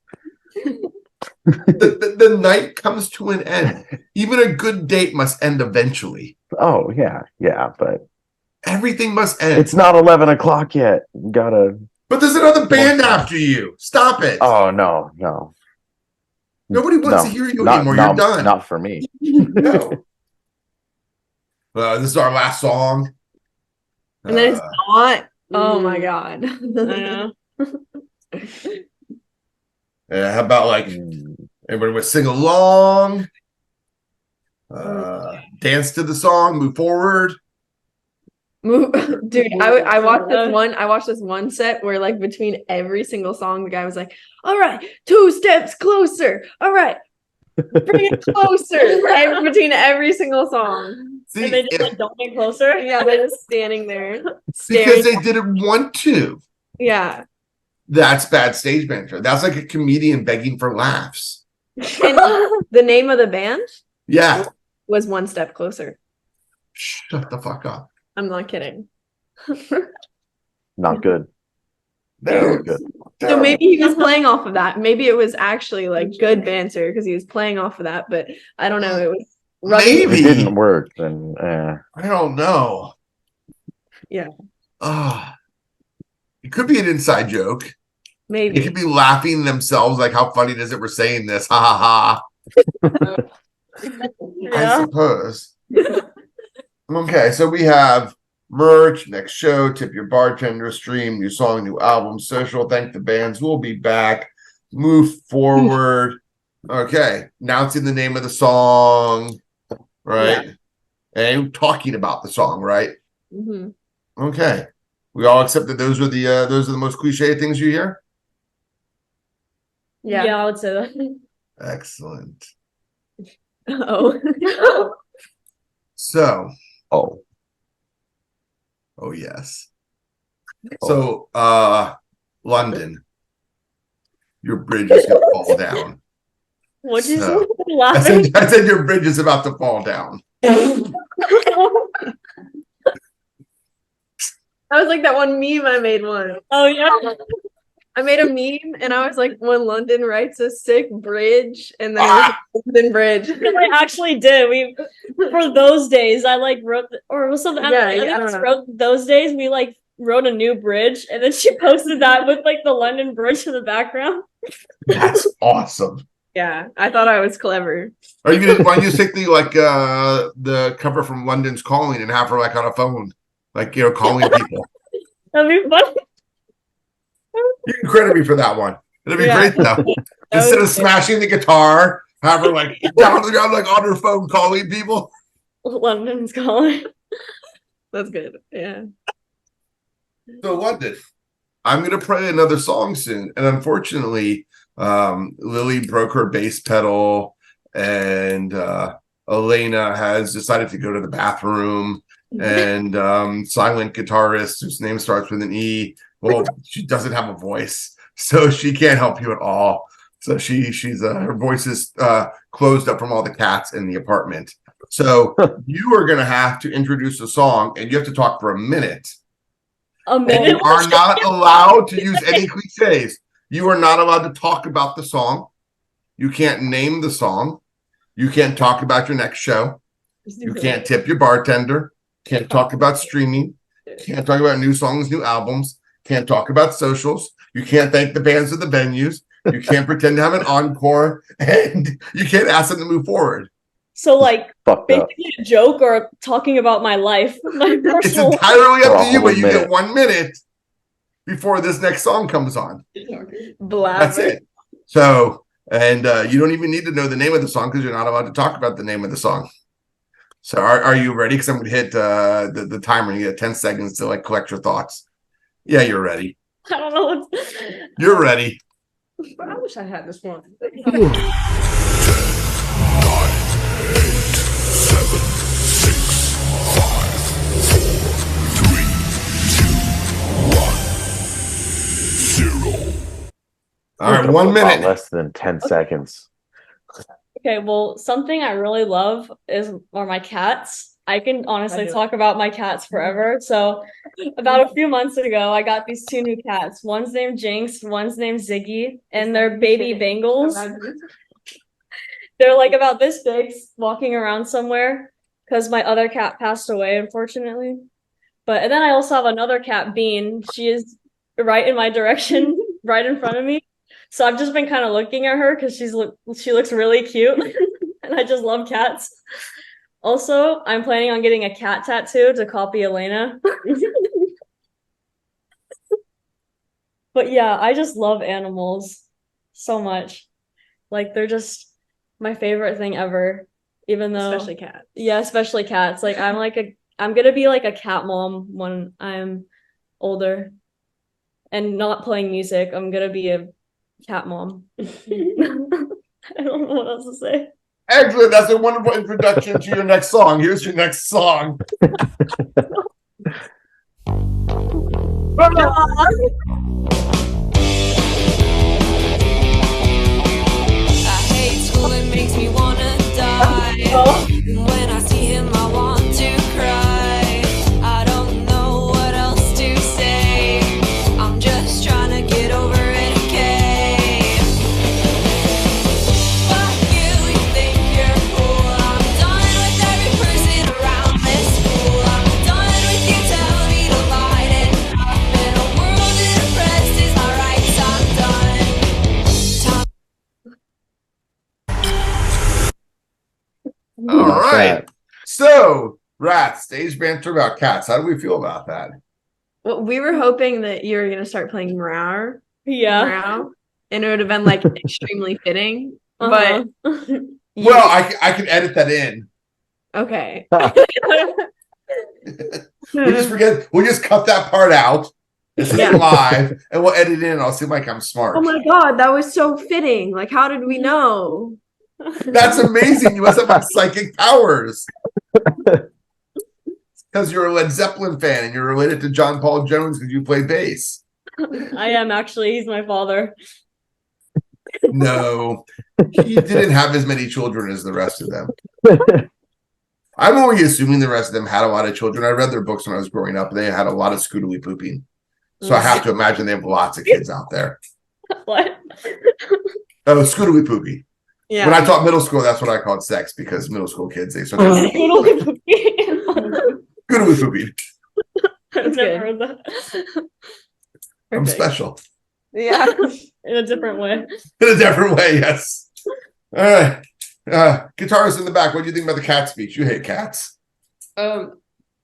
[SPEAKER 1] The night comes to an end. Even a good date must end eventually.
[SPEAKER 2] Oh yeah, but
[SPEAKER 1] Everything must end.
[SPEAKER 2] it's not 11 o'clock yet. You gotta.
[SPEAKER 1] But there's another band after you. Stop it.
[SPEAKER 2] Oh no.
[SPEAKER 1] Nobody wants
[SPEAKER 2] No,
[SPEAKER 1] to hear you
[SPEAKER 2] not,
[SPEAKER 1] anymore.
[SPEAKER 2] not-
[SPEAKER 1] You're done.
[SPEAKER 2] Not for me.
[SPEAKER 1] No. This is our last song.
[SPEAKER 3] And then it's not. Oh my
[SPEAKER 4] Mm.
[SPEAKER 3] god.
[SPEAKER 4] I know.
[SPEAKER 1] How about like everybody would sing along, dance to the song, move forward.
[SPEAKER 3] Dude, I watched this one set where like between every single song the guy was like, all right, 2 steps closer, all right, bring it closer. Between every single song.
[SPEAKER 1] See,
[SPEAKER 4] And they just like don't get closer.
[SPEAKER 3] Yeah, they're just standing there
[SPEAKER 1] because
[SPEAKER 3] staring.
[SPEAKER 1] they didn't want to.
[SPEAKER 3] Yeah.
[SPEAKER 1] That's bad stage banter. That's like a comedian begging for laughs.
[SPEAKER 3] And the name of the band
[SPEAKER 1] Yeah.
[SPEAKER 3] was one step closer.
[SPEAKER 1] Shut the fuck up.
[SPEAKER 3] I'm not kidding.
[SPEAKER 2] Not good.
[SPEAKER 1] No.
[SPEAKER 2] Good.
[SPEAKER 3] So maybe he was playing off of that. Maybe it was actually like good banter because he was playing off of that. But I don't know. It was
[SPEAKER 1] Maybe.
[SPEAKER 2] If it didn't work, then
[SPEAKER 1] I don't know.
[SPEAKER 3] Yeah.
[SPEAKER 1] It could be an inside joke.
[SPEAKER 3] Maybe.
[SPEAKER 1] They could be laughing themselves, like how funny it is that we're saying this. Ha ha ha. I suppose. Okay, so we have merch, next show, tip your bartender, stream, new song, new album, social, thank the bands. We'll be back. Move forward. Okay, announcing the name of the song, right? Yeah. And talking about the song, right?
[SPEAKER 3] Mm-hmm.
[SPEAKER 1] Okay. We all accept that those are the most cliche things you hear?
[SPEAKER 4] Yeah, I would say that.
[SPEAKER 1] Excellent.
[SPEAKER 3] Oh.
[SPEAKER 1] So.
[SPEAKER 2] Oh
[SPEAKER 1] yes. So London, your bridge is gonna fall down.
[SPEAKER 4] What'd you
[SPEAKER 1] So,
[SPEAKER 4] say? Laughing?
[SPEAKER 1] I said your bridge is about to fall down.
[SPEAKER 3] I was like that one meme I made once.
[SPEAKER 4] Oh yeah.
[SPEAKER 3] I made a meme and I was like, when London writes a sick bridge, and then it was a London bridge.
[SPEAKER 4] I actually did. We for those days I like wrote or was something.
[SPEAKER 3] Yeah,
[SPEAKER 4] I
[SPEAKER 3] don't know.
[SPEAKER 4] wrote those days we like wrote a new bridge and then she posted that with like the London Bridge in the background.
[SPEAKER 1] That's awesome.
[SPEAKER 3] Yeah, I thought I was clever.
[SPEAKER 1] Are you gonna why don't you take the cover from London's Calling and have her like on a phone? Like, you know, calling people.
[SPEAKER 4] That'd be funny.
[SPEAKER 1] You can credit me for that one. It'll be great though. Instead of smashing the guitar, have her like down on the ground, like on her phone calling people.
[SPEAKER 4] London's Calling.
[SPEAKER 3] That's good. Yeah.
[SPEAKER 1] So London, I'm gonna play another song soon, and unfortunately, Lily broke her bass pedal, and Elena has decided to go to the bathroom. And silent guitarist whose name starts with an E. Well, she doesn't have a voice, so she can't help you at all. So she's her voice is closed up from all the cats in the apartment. So you are gonna have to introduce a song, and you have to talk for a minute.
[SPEAKER 4] A minute?
[SPEAKER 1] And you are not allowed to use any cliches. You are not allowed to talk about the song. You can't name the song. You can't talk about your next show. You can't tip your bartender. Can't talk about streaming. Can't talk about new songs, new albums. Can't talk about socials. You can't thank the bands or the venues. You can't pretend to have an encore. And you can't ask them to move forward.
[SPEAKER 4] So, like, basically a joke or talking about my life. My
[SPEAKER 1] It's entirely up to you, but you get 1 minute before this next song comes on. That's it. So, and you don't even need to know the name of the song because you're not allowed to talk about the name of the song. So are you ready? Because I'm going to hit the timer and you get 10 seconds to like collect your thoughts. Yeah, you're ready.
[SPEAKER 4] I don't know what.
[SPEAKER 1] You're ready.
[SPEAKER 6] But I wish I had this one.
[SPEAKER 7] 10, 9, 8, 7, 6, 5, 4, 3, 2, 1, 0.
[SPEAKER 1] All right, 1 minute.
[SPEAKER 2] Less than 10 seconds.
[SPEAKER 4] Okay, well, something I really love are my cats. I can honestly talk about my cats forever. So, about a few months ago, I got these 2 new cats. One's named Jinx, one's named Ziggy, and they're baby Bengals. They're like about this big, walking around somewhere because my other cat passed away, unfortunately. And then I also have another cat, Bean. She is right in my direction, right in front of me. So I've just been kind of looking at her because she looks really cute, and I just love cats. Also, I'm planning on getting a cat tattoo to copy Elena. But yeah, I just love animals so much. Like, they're just my favorite thing ever. Even though,
[SPEAKER 3] especially cats.
[SPEAKER 4] Yeah, especially cats. Like, I'm gonna be like a cat mom when I'm older, and not playing music. I'm gonna be a cat mom. I don't know what else to say.
[SPEAKER 1] Excellent. That's a wonderful introduction to your next song. Here's your next song.
[SPEAKER 10] I hate school, it makes me wanna die. When
[SPEAKER 1] So, Rath, stage banter about cats. How do we feel about that?
[SPEAKER 3] Well, we were hoping that you were gonna start playing Meow,
[SPEAKER 4] Yeah.
[SPEAKER 3] and it would have been like extremely fitting.
[SPEAKER 4] Uh-huh.
[SPEAKER 3] But
[SPEAKER 1] Well, I can edit that in.
[SPEAKER 3] okay.
[SPEAKER 1] We'll just cut that part out. This is
[SPEAKER 3] Yeah.
[SPEAKER 1] live, and we'll edit it in. I'll seem like I'm smart.
[SPEAKER 3] Oh my god, that was so fitting. Like, how did we know?
[SPEAKER 1] That's amazing. You must have like psychic powers. Because you're a Led Zeppelin fan and you're related to John Paul Jones because you play bass.
[SPEAKER 4] I am actually. He's my father.
[SPEAKER 1] No, he didn't have as many children as the rest of them. I'm only assuming the rest of them had a lot of children. I read their books when I was growing up. They had a lot of scootily pooping. So I have to imagine they have lots of kids out there.
[SPEAKER 4] What?
[SPEAKER 1] Oh, scootily poopy.
[SPEAKER 3] Yeah.
[SPEAKER 1] When I taught middle school, that's what I called sex because middle school kids, they start
[SPEAKER 4] Totally
[SPEAKER 1] scootily poopy.
[SPEAKER 4] I've
[SPEAKER 3] good.
[SPEAKER 4] never heard that.
[SPEAKER 1] I'm
[SPEAKER 3] Perfect.
[SPEAKER 1] special.
[SPEAKER 3] Yeah.
[SPEAKER 4] In a different way.
[SPEAKER 1] In a different way, yes. All right. Guitarist in the back, what do you think about the cat speech? You hate cats.
[SPEAKER 5] I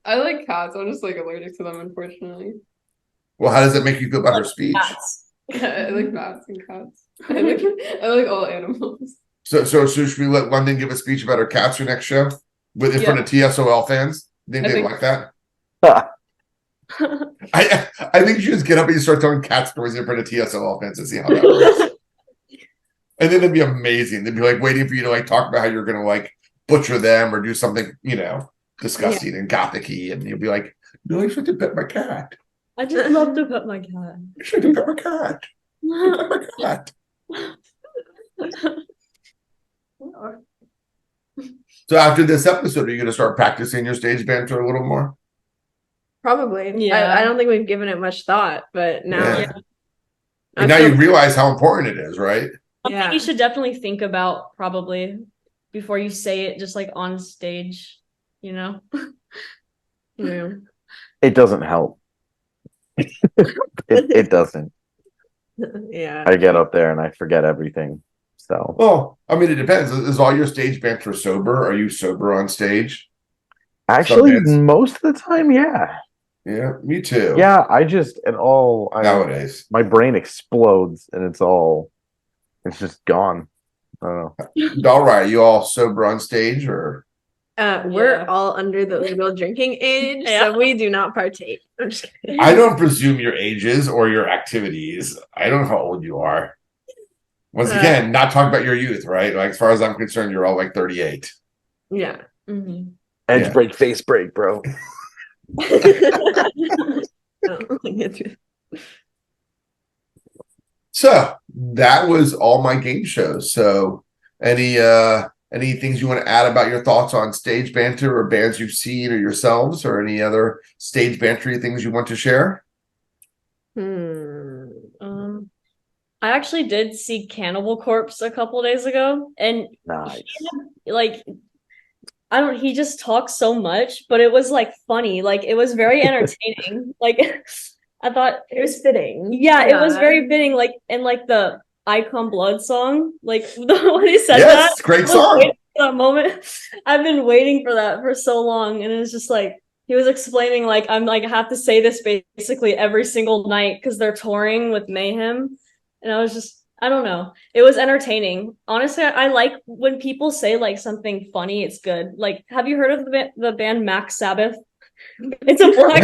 [SPEAKER 5] like cats. I'm just like allergic to them, unfortunately.
[SPEAKER 1] Well, how does that make you feel about her speech?
[SPEAKER 5] I like bats and cats. I like all animals.
[SPEAKER 1] So should we let London give a speech about her cats for next show? In front of TSOL fans? Think they like that? I think you should just get up and you start telling cat stories in front of TSOL fans and see how that works. And then it'd be amazing. They'd be like waiting for you to like talk about how you're gonna like butcher them or do something, disgusting and gothic-y, and you'll be like, no, you should have pet my cat.
[SPEAKER 4] I just love to pet my cat.
[SPEAKER 1] You should have pet my cat. You pet my cat. So after this episode, are you gonna start practicing your stage banter a little more?
[SPEAKER 3] Probably.
[SPEAKER 4] Yeah.
[SPEAKER 3] I don't think we've given it much thought, but now
[SPEAKER 1] Yeah. And now you realize how important it is, right?
[SPEAKER 4] Something you should definitely think about probably before you say it, just like on stage,
[SPEAKER 3] Yeah.
[SPEAKER 2] It doesn't help. It doesn't.
[SPEAKER 3] Yeah.
[SPEAKER 2] I get up there and I forget everything. So
[SPEAKER 1] Well, I mean, it depends. Is all your stage banter sober? Are you sober on stage?
[SPEAKER 2] actually,
[SPEAKER 1] Sometimes.
[SPEAKER 2] most of the time, yeah.
[SPEAKER 1] Yeah, me too.
[SPEAKER 2] Yeah, nowadays my brain explodes and it's just gone. I don't know.
[SPEAKER 1] Doll Riot, you all sober on stage or?
[SPEAKER 3] We're all under the legal drinking age, so we do not partake. I'm just kidding.
[SPEAKER 1] I don't presume your ages or your activities. I don't know how old you are. Once again, not talking about your youth, right? Like, as far as I'm concerned, you're all like 38.
[SPEAKER 3] Yeah.
[SPEAKER 4] Mm-hmm.
[SPEAKER 2] Edge break, face break, bro.
[SPEAKER 1] So that was all my game shows. So any things you want to add about your thoughts on stage banter or bands you've seen or yourselves, or any other stage bantery things you want to share?
[SPEAKER 4] I actually did see Cannibal Corpse a couple days ago, and
[SPEAKER 2] Nice.
[SPEAKER 4] he just talks so much, but it was like funny, like it was very entertaining. Like I thought
[SPEAKER 3] It was fitting.
[SPEAKER 4] yeah, it was very fitting, like, and like the Icon Blood song, like when he said that,
[SPEAKER 1] Great
[SPEAKER 4] I was
[SPEAKER 1] song.
[SPEAKER 4] waiting for that moment. I've been waiting for that for so long, and it was just like he was explaining, like, I'm like, I have to say this basically every single night because they're touring with Mayhem, and I was just, I don't know, it was entertaining. Honestly, I like when people say like something funny, it's good. Like, have you heard of the band Max Sabbath? It's a black.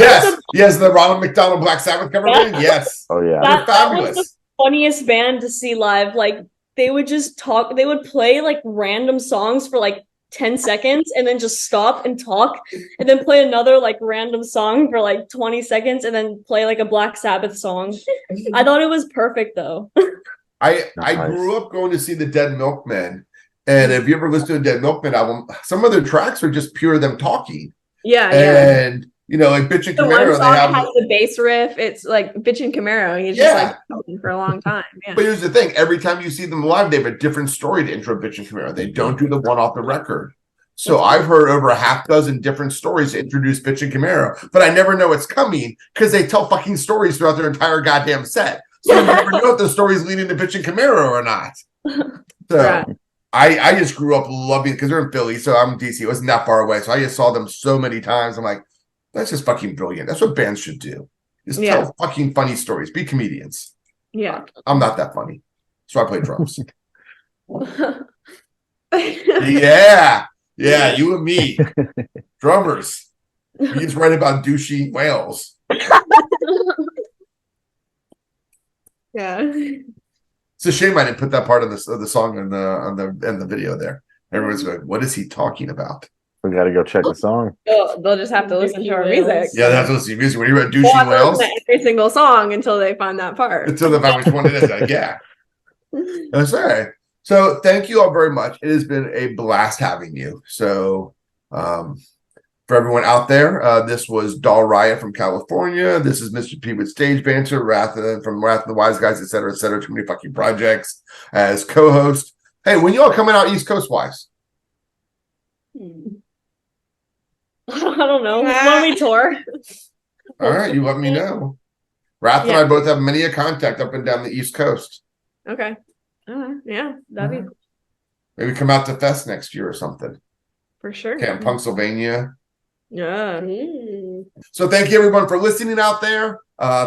[SPEAKER 1] Yes, the Ronald McDonald Black Sabbath cover band. Yes.
[SPEAKER 2] Oh yeah.
[SPEAKER 1] They're
[SPEAKER 4] That was
[SPEAKER 1] fabulous.
[SPEAKER 4] the funniest band to see live. Like, they would just talk, they would play like random songs for like 10 seconds and then just stop and talk, and then play another like random song for like 20 seconds and then play like a Black Sabbath song. I thought it was perfect though.
[SPEAKER 1] I
[SPEAKER 2] Nice.
[SPEAKER 1] grew up going to see the Dead Milkmen, and if you ever listen to a Dead Milkmen album, some of their tracks are just pure them talking.
[SPEAKER 3] Yeah.
[SPEAKER 1] And like Bitch and
[SPEAKER 3] The one
[SPEAKER 1] Camaro,
[SPEAKER 3] song
[SPEAKER 1] they have
[SPEAKER 3] has the bass riff. It's like Bitch and Camaro. He's just like talking for a long time. Yeah.
[SPEAKER 1] But here's the thing: every time you see them live, they have a different story to intro Bitch and Camaro. They don't do the one off the record. So I've heard over a half dozen different stories to introduce Bitch and Camaro, but I never know it's coming because they tell fucking stories throughout their entire goddamn set. So you never know if the story's leading to Bitch and Camaro or not. So
[SPEAKER 3] Right.
[SPEAKER 1] I just grew up loving because they're in Philly, so I'm in DC. It wasn't that far away, so I just saw them so many times. I'm like, that's just fucking brilliant. That's what bands should do. Just tell fucking funny stories. Be comedians.
[SPEAKER 3] Yeah.
[SPEAKER 1] I'm not that funny, so I play drums. Yeah, you and me, drummers. We just write about douchey whales.
[SPEAKER 3] Yeah.
[SPEAKER 1] It's a shame I didn't put that part of the song in the video there. Everyone's going, "What is he talking about?"
[SPEAKER 2] We got to go check the song.
[SPEAKER 3] They'll just have to listen to our music.
[SPEAKER 1] Yeah, they have to listen to music. When you wrote
[SPEAKER 3] They'll
[SPEAKER 1] douchey
[SPEAKER 3] have to
[SPEAKER 1] whales,
[SPEAKER 3] listen to every single song until they find that part.
[SPEAKER 1] until they find which one it is. Like, yeah, that's all right. So thank you all very much. It has been a blast having you. So for everyone out there, this was Doll Riot from California. This is Mr. P with Stage Banter, RATH from RATH and the Wise Guys, etc., etc. Too many fucking projects as co-host. Hey, when you all coming out East Coast wise?
[SPEAKER 4] I don't know. When we tour.
[SPEAKER 1] All right, you let me know. RATH and I both have many a contact up and down the East Coast.
[SPEAKER 3] Okay. Yeah, that'd be
[SPEAKER 1] Maybe come out to Fest next year or something.
[SPEAKER 3] for sure.
[SPEAKER 1] Camp Pennsylvania.
[SPEAKER 3] Yeah.
[SPEAKER 1] So thank you everyone for listening out there.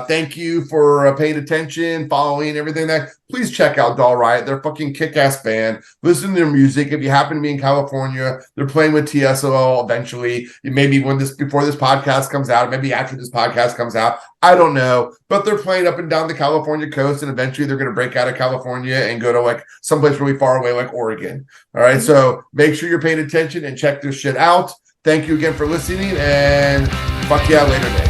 [SPEAKER 1] Thank you for paying attention, following everything that. Please check out Doll Riot. They're a fucking kick-ass band. Listen to their music. If you happen to be in California, they're playing with TSOL eventually. Maybe before this podcast comes out, maybe after this podcast comes out. I don't know. But they're playing up and down the California coast, and eventually they're going to break out of California and go to like someplace really far away like Oregon. All right. So make sure you're paying attention and check this shit out. Thank you again for listening, and fuck yeah, later, day.